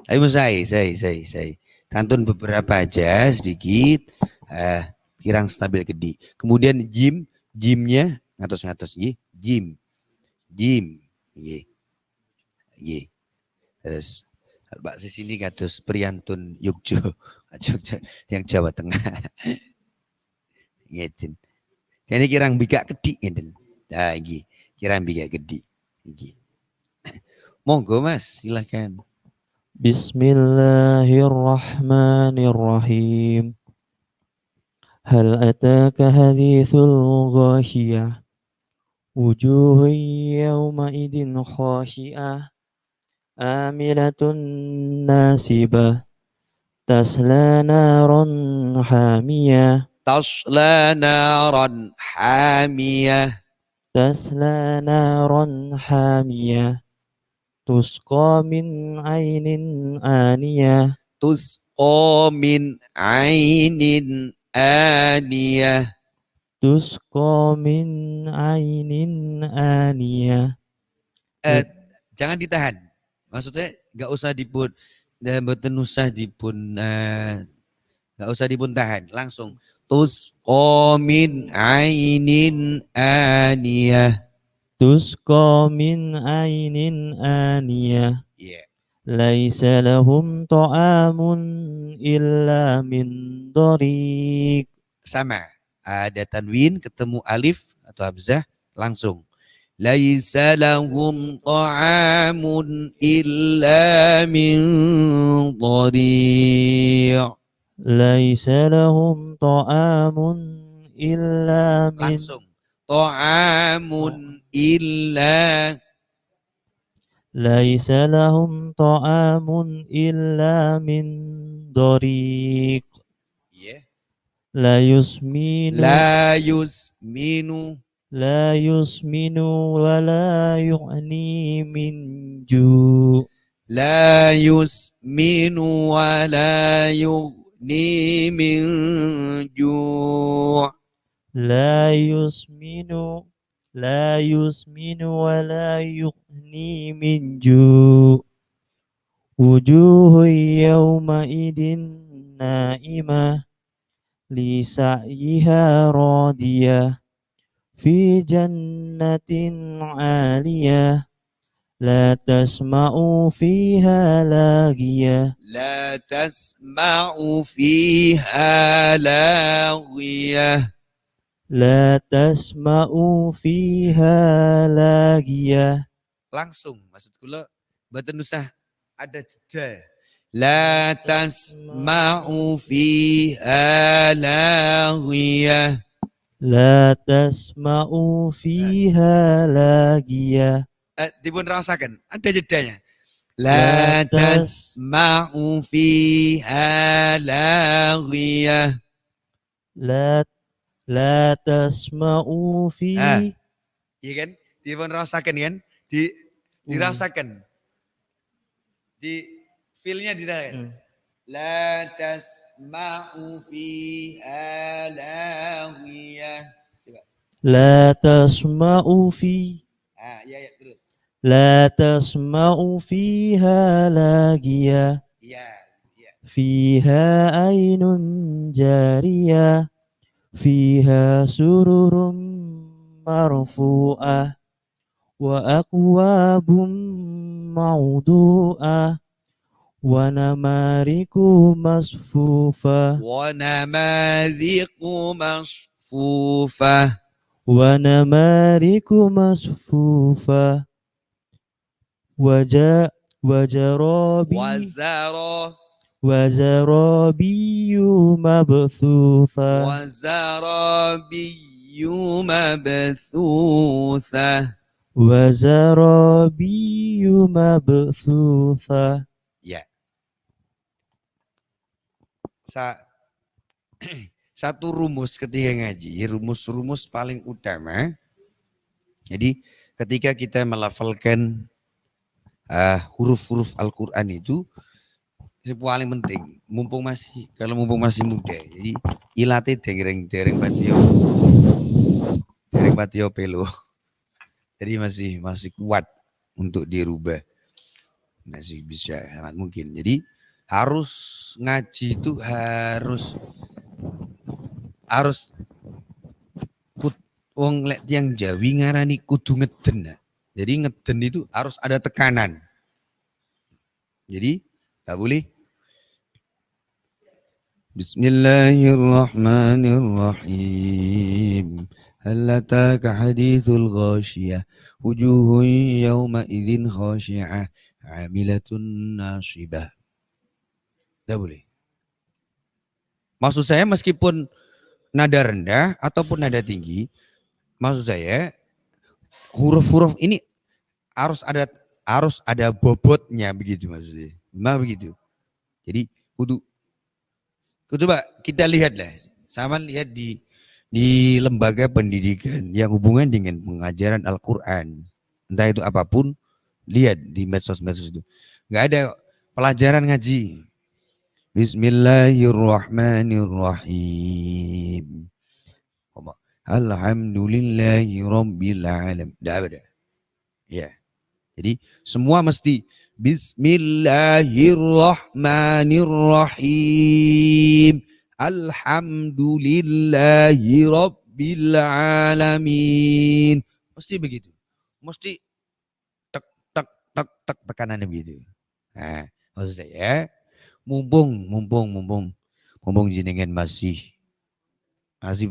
Ayo saya. Kantun beberapa aja sedikit kirang stabil gede. Kemudian jimnya ngatos nggih. Jim. Nggih. Terus Mbak sini kados Priantun Yogyo, yang Jawa Tengah. Ngeten. Ini kirang bigak kedik ngeten. Nah, nggih, kirang bigak kedik. Nggih. Monggo Mas, silakan. Bismillahirrahmanirrahim. Hal ataka hadithul ghashiyah wujuhun yawma idin khashi'ah amilatun nasibah tasla naran hamiyah Tasla naran hamiyah. tasla naran hamiyah tusqa min ainin aniyah Tusqa min ainin aniyah. tusqa min ainin aniyah. Jangan ditahan. Maksudnya nggak usah dipun mboten usah dipun nggak usah dipun tahan. Langsung tusqa min ainin aniyah. Tusqa min ainin aniyah. Iya. Laisa lahum ta'amun illa min dhariq. Sama. Ada tanwin ketemu alif atau hamzah langsung. Laisa lahum ta'amun illa min dhari'. Laisa lahum ta'amun illa min Langsung. Ta'amun illa. Laisa lahum ta'amun illa min dhariq. Yeah. La yusminu La yusminu. La yusminu wa la yu'ni min ju'. La yusminu wa la yughni min ju'. La yusminu wa la yughni min ju'. Wujuhun yawma idin na'imah li sa'yiha radiyah fi jannatin 'aliyah la tasma'u fiha laghiyah. La tasma'u fiha laghiyah. La tasma'u fiha laghiyah. Langsung maksud kula mboten usah ada jeda. La tasma'u fiha laghiyah. La tasma'u fiha laghiyah. Dipun rasakan ada jedanya. La tasma'u fiha laghiyah. La tasma'u fi. Iya kan? Dipun rasakan kan? Dirasakan. Di feel-nya dirasakan. La tasma'u fiha laghiyah. Coba. La tasma'u fi. Ya terus. La tasma'u fiha laghiyah. Iya. Fiha ainun jariyah. Fiha sururum marfu'ah. Wa akwabum mawdu'ah. Wa namariku masfufah. Wa namadhiqu masfufah. Wa namariku masfufah. Wazarabiyu mabthutha. Wazarabiyu mabthutha. Wazarabiyu mabthutha. Ya. Satu rumus ketika ngaji, rumus-rumus paling utama. Jadi ketika kita melafalkan huruf-huruf Al-Quran itu paling penting. Mumpung masih muda, jadi ilate dereng patio pelo. Jadi masih kuat untuk dirubah. Masih bisa sangat mungkin. Jadi harus ngaji itu harus wong lek tiang Jawi ngarani kudu ngeden. Jadi ngeden itu harus ada tekanan. Jadi tak boleh. Bismillahirrahmanirrahim. Hal ataka hadithul ghashiyah. Wujuhun yawma idzin khashi'ah. Amilatun nasibah. Tak boleh. Maksud saya meskipun nada rendah ataupun nada tinggi, maksud saya huruf-huruf ini harus ada bobotnya begitu maksudnya. Begitu. Jadi kudu coba kita lihatlah, sama lihat di lembaga pendidikan yang hubungan dengan pengajaran Al-Quran. Entah itu apapun, lihat di medsos-medsos itu. Enggak ada pelajaran ngaji. Bismillahirrahmanirrahim. Alhamdulillahi rabbil alamin. Tidak ada. Ya. Jadi semua mesti Bismillahirrahmanirrahim. Alhamdulillahi rabbil alamin. Mesti begitu. Mesti tek tek tek tek tekanannya begitu. Nah, maksud saya mumpung jenengan masih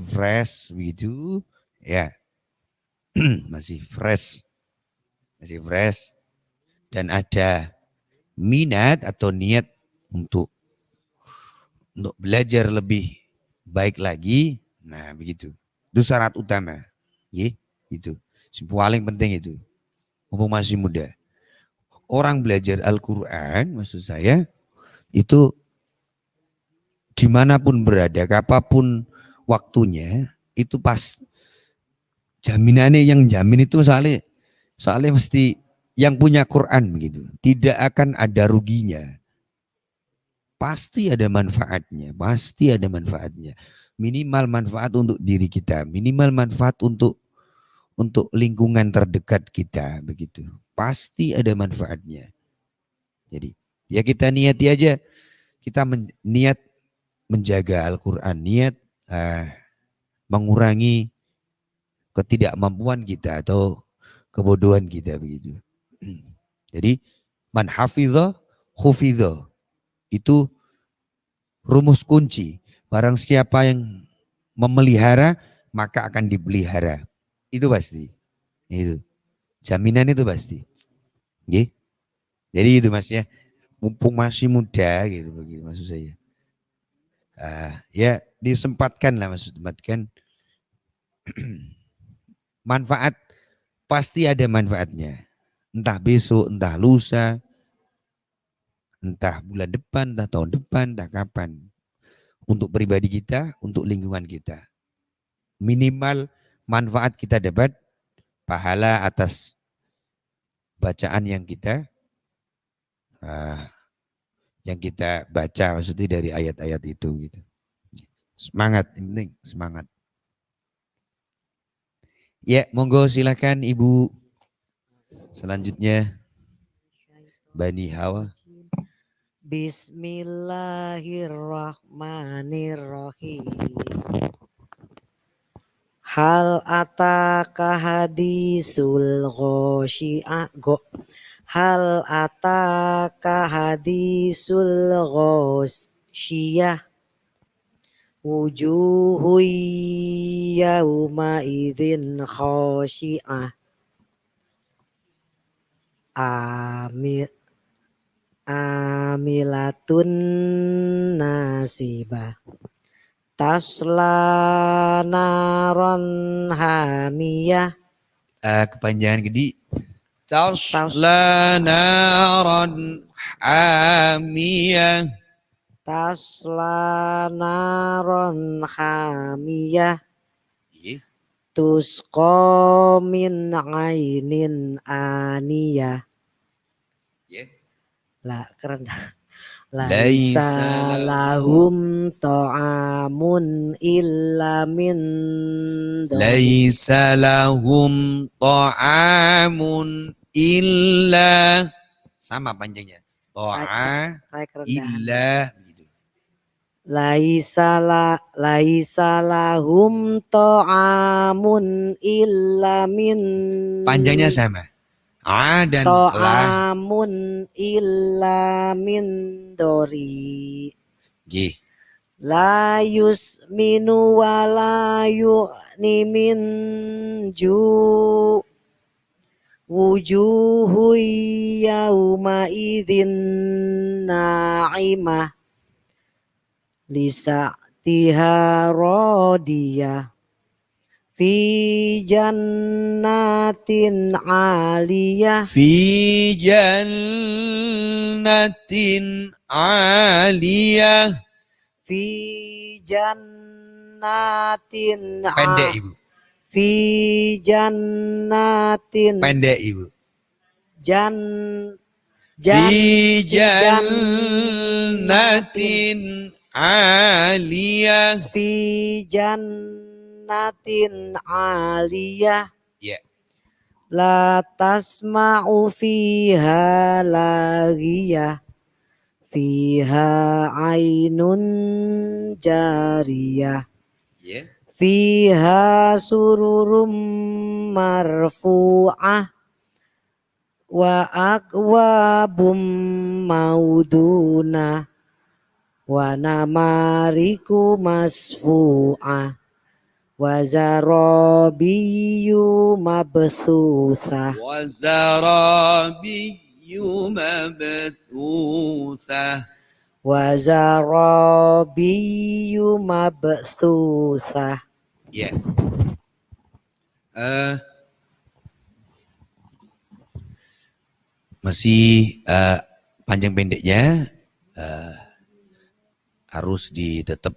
fresh begitu ya. masih fresh dan ada minat atau niat untuk belajar lebih baik lagi. Nah, begitu. Itu syarat utama. Itu. Paling penting itu. Mumpung masih muda. Orang belajar Al-Quran, maksud saya, itu dimanapun berada, kapanpun waktunya, itu pas jaminannya yang jamin itu soalnya mesti yang punya Quran begitu. Tidak akan ada ruginya. Pasti ada manfaatnya, Minimal manfaat untuk diri kita, minimal manfaat untuk lingkungan terdekat kita begitu. Pasti ada manfaatnya. Jadi, ya kita niati aja, kita niat menjaga Al-Quran, niat mengurangi ketidakmampuan kita atau kebodohan kita begitu. Jadi, man hafidha hufidha. Itu rumus kunci. Barang siapa yang memelihara, maka akan dipelihara. Itu pasti. Itu. Jaminan itu pasti. Oke? Jadi itu Mas ya. Mumpung masih muda gitu begitu maksud saya. Ya disempatkan lah sempatkan. Manfaat pasti ada manfaatnya. Entah besok, entah lusa, entah bulan depan, entah tahun depan, entah kapan. Untuk pribadi kita, untuk lingkungan kita. Minimal manfaat kita dapat pahala atas bacaan yang kita baca, maksudnya dari ayat-ayat itu gitu. Semangat, yang penting semangat. Ya, monggo silakan Ibu. Selanjutnya Bani Hawa. Bismillahirrahmanirrahim. Hal ataka hadisul ghasyiah Hal ataka hadisul ghasyiyah wujuhu yawma idzin khasyiah amilatun nasibah tasla naron hamiyah. Kepanjangan gede. Tasla naron hamiyah. Tasla naron hamiyah. Tusqa min ainin aniyah. Lah keren. Laisa lahum ta'amun illa min Laisa lahum ta'amun illa, sama panjangnya. Ta'a illa gitu. Laisa lahum ta'amun illa min, panjangnya sama. A dan ta'amun illa min dori. La yusminu wa la yu'ni min ju. Wujuhu yawma idzin na'imah lisa'tiha radiyah fi jannatin 'aliyah. Fi jannatin 'aliyah. Fi jannatin pendek Ibu. Fi jannatin pendek Ibu. Fi jan- jannatin aliyah. fi jannatin aliyah Ya. la tasma'u fiha laghiyah fiha ainun jariyah Ya. fiha sururum marfu'ah wa akwabum mauduna wa namariku masfu'ah wa zarabiyu mabthutha Wa zarabiyyu mabthuthah. wa zarabiyu mabthutha. Ya. Masih panjang pendeknya harus tetap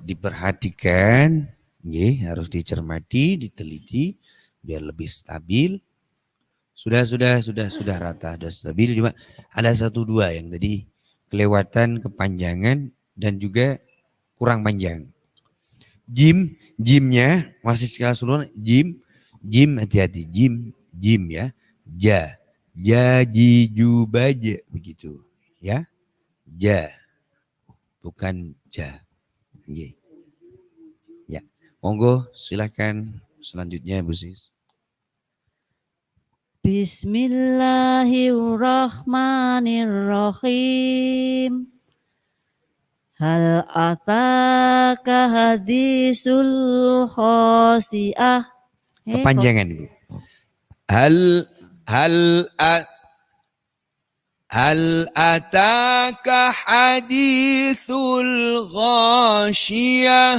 diperhatikan, harus dicermati, diteliti biar lebih stabil. Sudah rata, sudah stabil, cuma ada satu dua yang tadi kelewatan, kepanjangan dan juga kurang panjang. Jimnya masih skala seluruh, jim hati-hati, jim ya, ji ju baja begitu ya, bukan ja. Ya, monggo silakan selanjutnya Bu Sis. Bismillahirrahmanirrahim. Hal ataka hadisul khosi'ah. Kepanjangan Ibu. Hal ataka hadithul ghashiyah.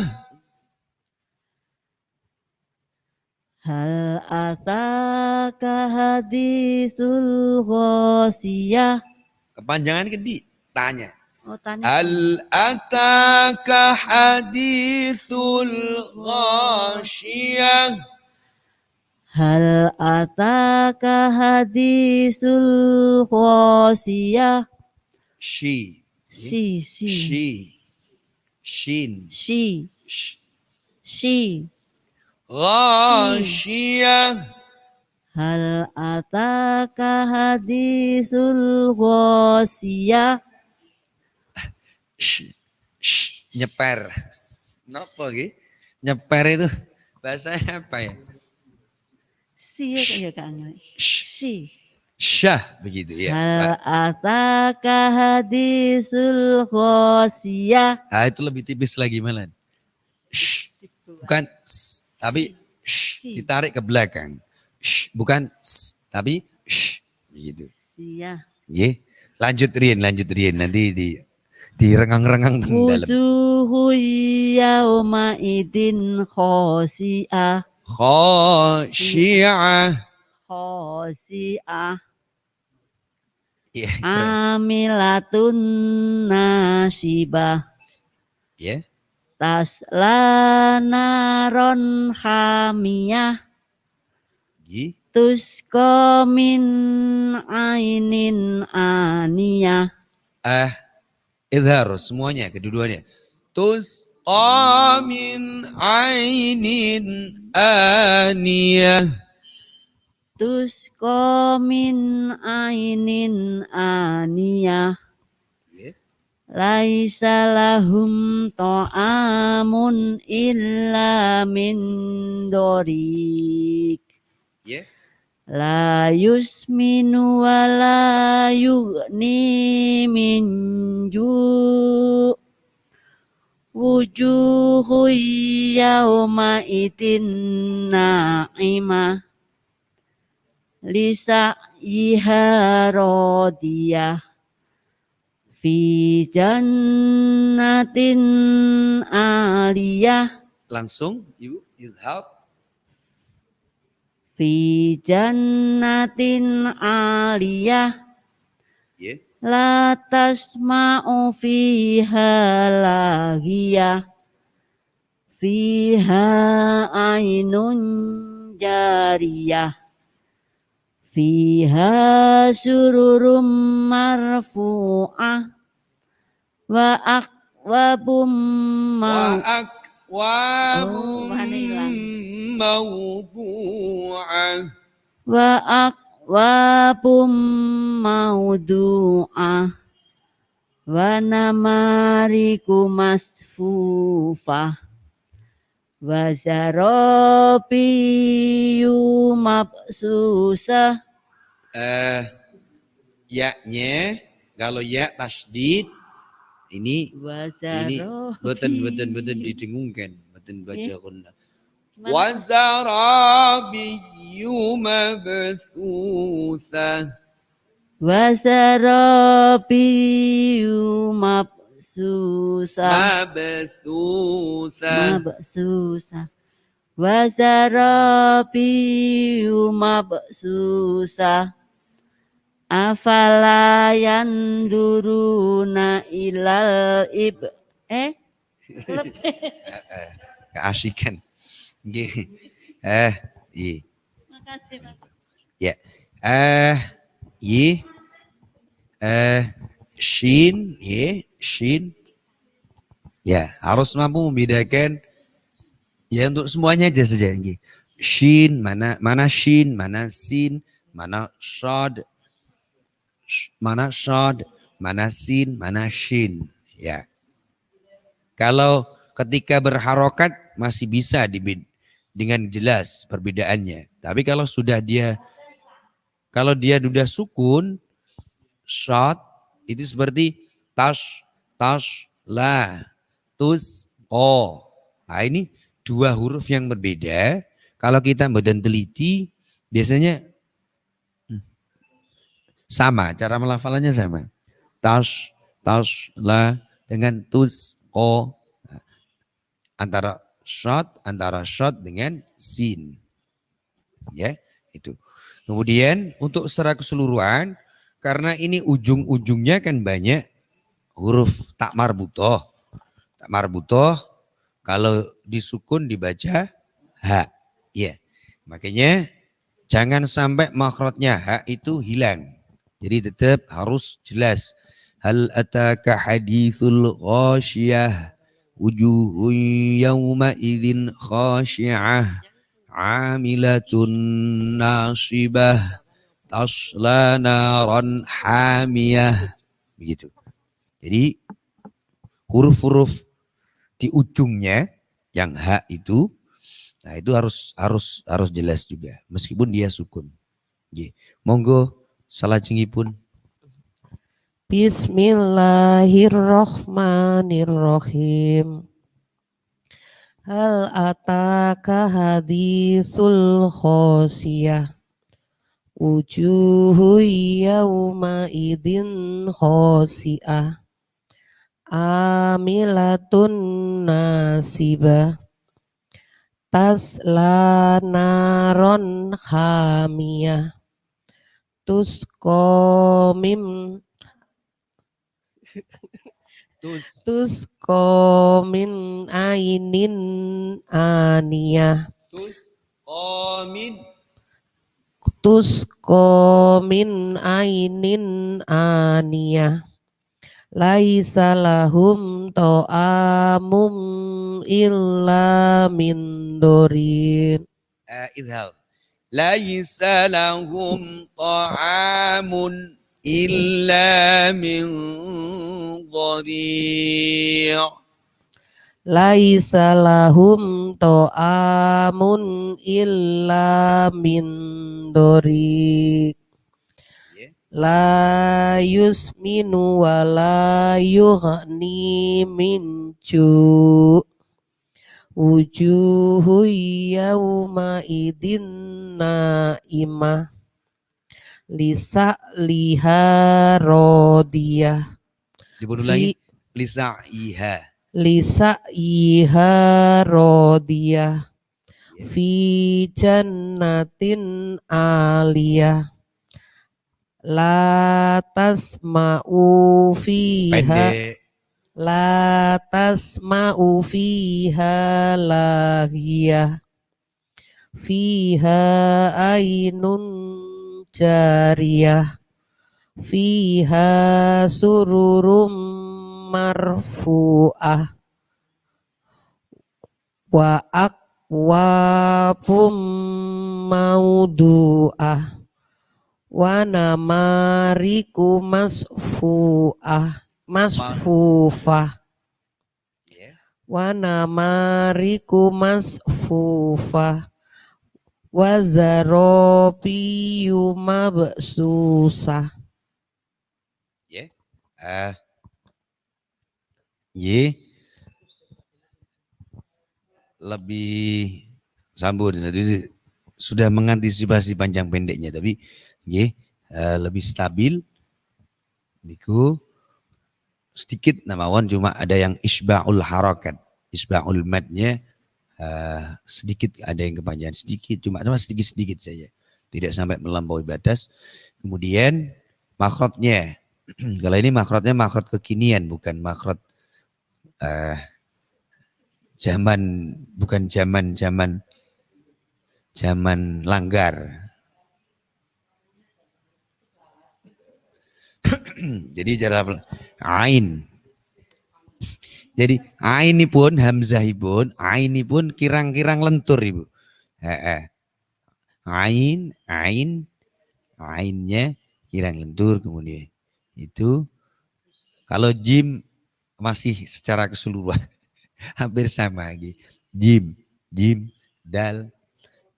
Hal ataka hadisul ghasiyah. Kepanjangan gede, tanya. Oh, tanya. Hal ataka hadithul ghashiyah. Hal ataka hadisul ghasiyah. Shin. Ghashiyah. Hal ataka hadisul ghasiyah. Nyeper. Napa nggih? Nyeper itu bahasanya apa ya? Ya Kak Angel. Syah begitu ya. Hal ataka hadisul ghasiyah. Itu lebih tipis lagi malah. Bukan tapi ditarik ke belakang. Bukan tapi begitu. Nggih. Lanjut Rien nanti direngang-rengang ke dalam. Wujuhu yauma idin khosi'ah. Khasyi'ah. Ya, Amilatun nasibah. ya. Tasla naron hamiyah. Tusqa min ainin aniyah. Idhar semuanya, kedua-duanya. Tusqa min ainin aniyah. Tusqa min ainin aniyah. Laisa lahum ta'amun illa min dorik. La yusminu wa la yughni min ju'. Wujuhu yawma idin na'imah. Lisa'yiha radiyah. Fi jannatin aliyah. Langsung Ibu idhab. Fi jannatin aliyah. La tasma'u fiha laghiyah. Fiha ainun jariyah. fiha sururum marfu'ah wa akwabum mau akwabum mana hilang? mawdu'ah Wa akwabum maudu'ah wa namariku masfufah wa zarabiyu mabsusah. Ya-nya kalau ya tasdid ini Wa beten didengungkan, beten baca qunna. Gimana? Wa zarabiyyu mabthutha. Wa zarabiyu mabsusah mabsusah wa zarabiyu mabsusah afala yanduruna ilal Keasikan. Nggih. Iya. Makasih Pak. Ya. Yi. Shin, shin. Ya, harus mampu membedakan ya untuk semuanya aja saja. Shin, mana shin, mana sin, mana shad, mana sin, mana shin. Ya. Kalau ketika berharokat masih bisa dengan jelas perbedaannya. Tapi kalau dia sudah sukun, shad itu seperti tash, la, tus, o. Nah ini dua huruf yang berbeda. Kalau kita badan teliti, biasanya sama, cara melafalannya sama. Tash, la dengan tus, o. Antara shad dengan sin. Ya, itu. Kemudian untuk secara keseluruhan, karena ini ujung-ujungnya kan banyak huruf tak marbutoh. Tak marbutoh kalau disukun dibaca ha. Ya. Makanya jangan sampai makhrajnya ha itu hilang. Jadi tetap harus jelas. Hal ataka hadithul ghasyiyah wujuhun yawma idzin khashi'ah amilatun nasibah tasla naran hamiyah. Begitu. Jadi huruf-huruf di ujungnya yang ha itu, nah itu harus jelas juga meskipun dia sukun. Nggih. Monggo salajengipun. Bismillahirrahmanirrahim. Hal ataka hadithul khosiyah wujuhu yawma idin khosi'ah amilatun nasibah tasla naron hamiyah tusqomim tusqomin ainin aniyah tusqomin ainin aniyah laisa lahum ta'amum illa min dorin. Idhar. Laisa lahum ta'amun illa min dhari'. Laisa lahum ta'amun illa min dorik. La yusminu wa la yughni min ju' wujuhu yawma idin na'imah lisa liha rodiyah. Dibunuh lagi. Lisa iha rodiyah fi jannatin aliyah la tasma'u fiha la tasma'u fiha lahiyah fiha ainun jariyah fiha sururum marfu'ah wa akwabum maudu'ah wa namariku masfufah wa namariku masfufah wa zarobiyu mabsusah. Y lebih sambung, jadi sudah mengantisipasi panjang pendeknya, tapi lebih stabil. Niku sedikit namawan, cuma ada yang isba'ul harakat, isba'ul madnya sedikit, ada yang kepanjangan sedikit, cuma sedikit-sedikit saja, tidak sampai melampaui batas. Kemudian makhrajnya, kalau ini makhrajnya makhraj kekinian, bukan makhraj bukan zaman langgar. Jadi cara ain. Jadi ain ini pun hamzah pun, ain ini pun kirang-kirang lentur ibu. Ainnya kirang lentur, kemudian itu kalau jim masih secara keseluruhan hampir sama lagi. Jim, dal,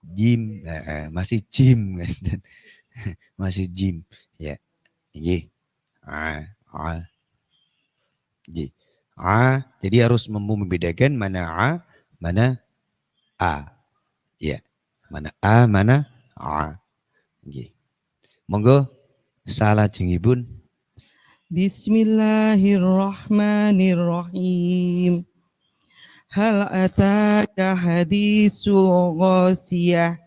jim, masih jim kan. Masih jim ya. Jadi jadi harus membedakan mana mana a. Ya. Mana a, mana a. Monggo salah jengipun. Bismillahirrahmanirrahim. Hal ataka hadisul ghasiyah.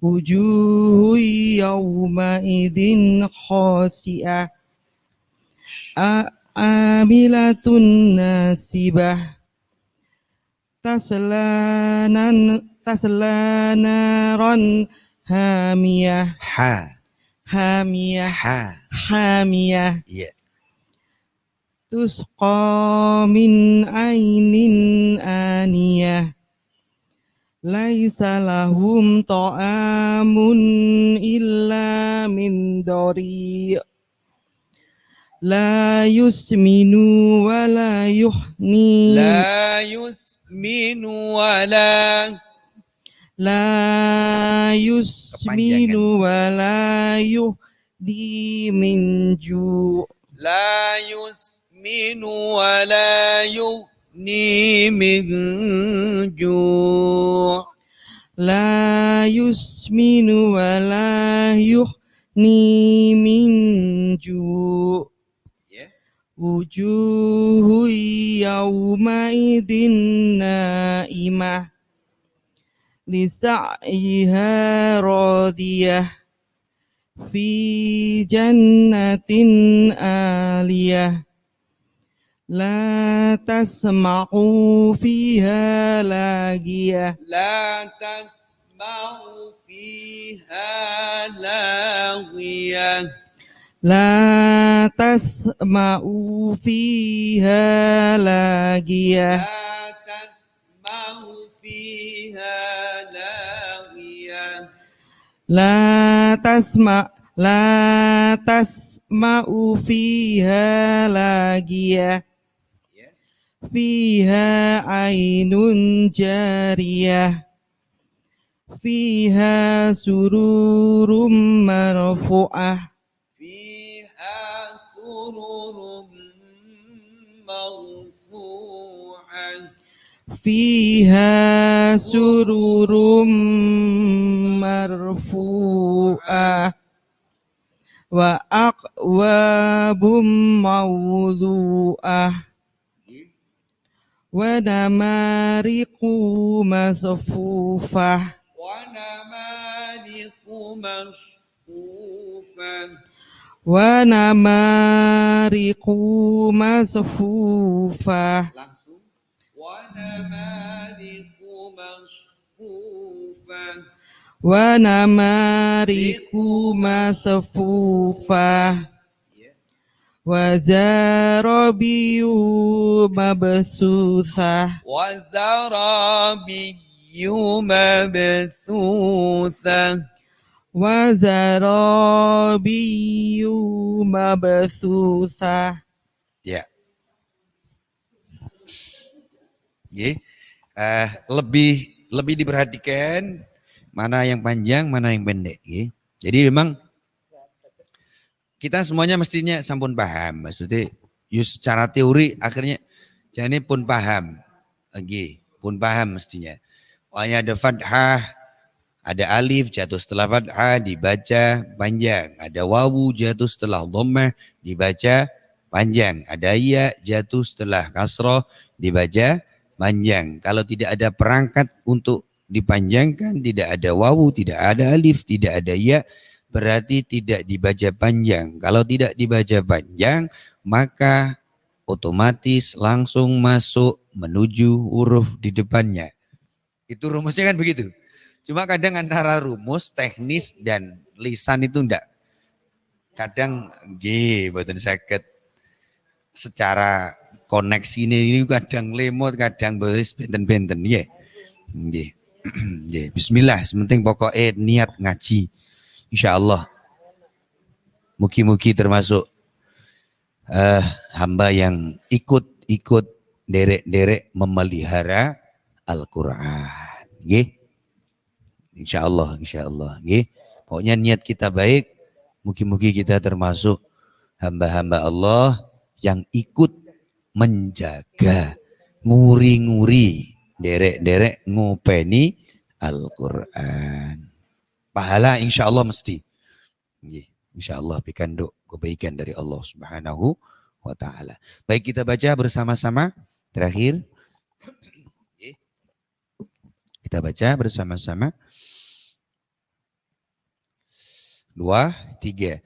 Wujuhu yawma idin khasiyah. Amilatun nasibah. Tasla naran hamiyah. Hamiyah. Iya. Tusqa min ainin aniyah. Laisa lahum ta'amun illa min dari'. La yusminu wa la yuhni. La yusminu wa la. La yusminu wa la yuhdi min ju'. La yusminu wa la yughni min ju'. La yusminu wa la yuhni min ju'. Wujuhu yawma idin naimah. Lisa'yiha radiyah. Fi jannatin aliyah. La tasma'u fiha lagiyah. La tasma'u fiha laghiyah. La tasma'u fiha lagiyah. La tasma'u fiha laghiyah. La tasma'u fiha lagiyah. Fiha ainun jariyah. Fiha sururum marfu'ah. Fiha sururum marfu'ah. Fiha sururum marfu'ah. Wa aqwabum mawdu'ah. Wa namariqu masfufah. Wa namariqu masfufah. Wa namariqu masfufah. Langsung. Wa namariqu masfufah. ونمارق مصفوفة وزرابي مبثوثة وزرابي مبثوثة وزرابي مبثوثة. Ya. Lebih diperhatikan mana yang panjang, mana yang pendek. Jadi memang kita semuanya mestinya sampun paham. Maksudnya secara teori akhirnya jadi pun paham. Pun paham mestinya. Pokoknya ada fathah, ada alif jatuh setelah fathah dibaca panjang. Ada wawu jatuh setelah dhammah dibaca panjang. Ada ya jatuh setelah kasroh dibaca panjang. Kalau tidak ada perangkat untuk dipanjangkan, tidak ada wawu, tidak ada alif, tidak ada ya, berarti tidak dibaca panjang. Kalau tidak dibaca panjang, maka otomatis langsung masuk menuju huruf di depannya. Itu rumusnya kan begitu. Cuma kadang antara rumus, teknis, dan lisan itu enggak. Kadang boten saged secara koneksi ini kadang lemot, kadang benten-benten ya. Bismillah, sementing pokoknya niat ngaji. Insyaallah. Mugi-mugi termasuk hamba yang ikut derek-derek memelihara Al-Quran. Insyaallah. Pokoknya niat kita baik. Mugi-mugi kita termasuk hamba-hamba Allah yang ikut menjaga, nguri-nguri, derek-derek ngopeni Al-Quran. Pahala insyaallah mesti. Insyaallah pikanduk kebaikan dari Allah Subhanahu wa ta'ala. Baik, kita baca bersama-sama. Terakhir. Kita baca bersama-sama. 2, 3.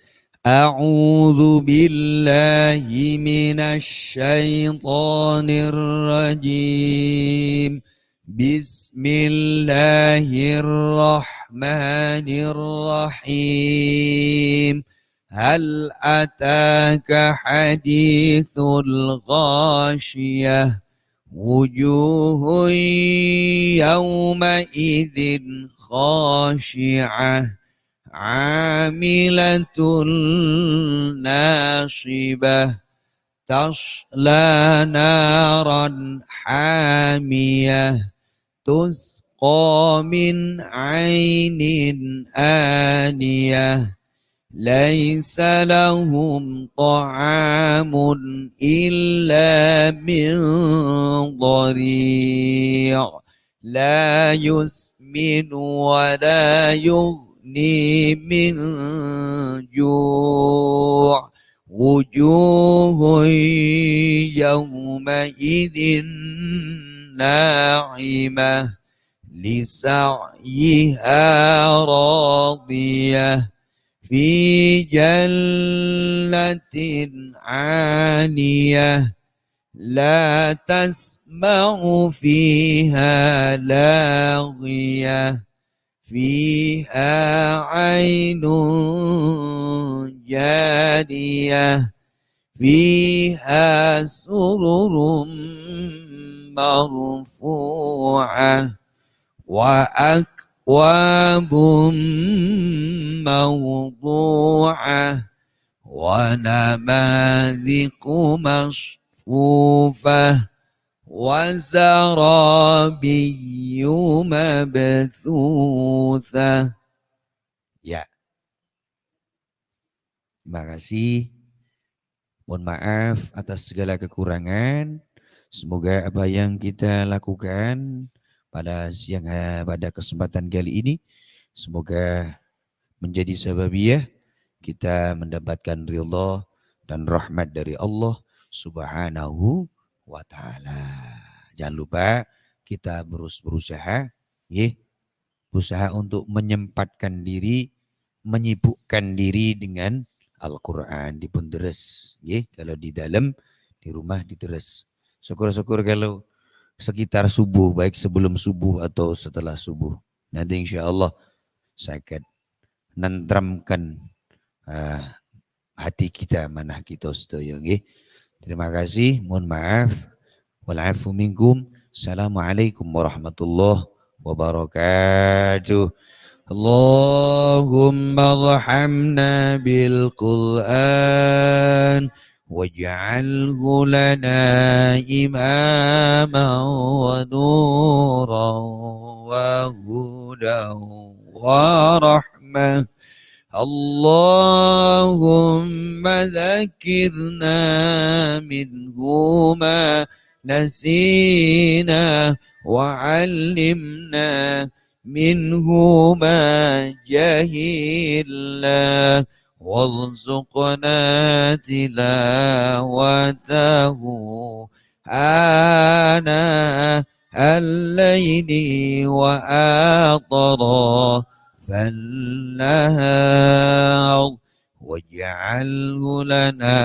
A'udzu billahi minasy syaithanir rajim. Bismillahirrahmanirrahim. Hal ataka hadithul ghashiyah. Wujuhun yawma idzin khashi'ah. Amilatul nasibah. Tasla naran hamiyah. Tusqa min ainin aniyah. Laisa lahum ta'amun illa min dhari' la yusminu wa la yughni min ju' wujuhun yawma idhin na'imah lisa'yiha radiyah fi jannatin 'aniyah la tasma'u fiha laghiyah fiha 'ainun jariyah fiha sururun marfu'ah wa akwabun mawdu'ah wa namadhiqu masfufah wa zarabiyyu mabthuthah. Ya. Terima kasih. Mohon maaf atas segala kekurangan. Semoga apa yang kita lakukan pada kesempatan kali ini semoga menjadi sababiyah kita mendapatkan ridha dan rahmat dari Allah Subhanahu wa ta'ala. Jangan lupa kita berusaha untuk menyempatkan diri, menyibukkan diri dengan Al-Quran, dipun deres. Kalau di dalam, di rumah diteres. Syukur-syukur kalau sekitar subuh, baik sebelum subuh atau setelah subuh. Nanti insya Allah saged nentramkan hati kita, manah kita sedaya nggih. Terima kasih, mohon maaf. Wal afu minkum. Assalamualaikum warahmatullahi wabarakatuh. Allahumma arhamna bil Qur'an waj'alhu lana imaman wa nuran wa hudan wa rahmah. Allahumma dzakirna minhu ma nasina wa 'allimna minhu ma jahilna warzuqna tilawatahu ana al-layli wa فالنهار واجعله لنا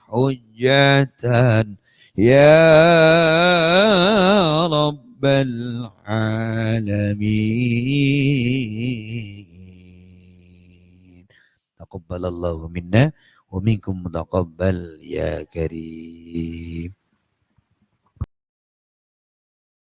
حجة يا رب العالمين. تقبل الله منا ومنكم متقبل يا كريم.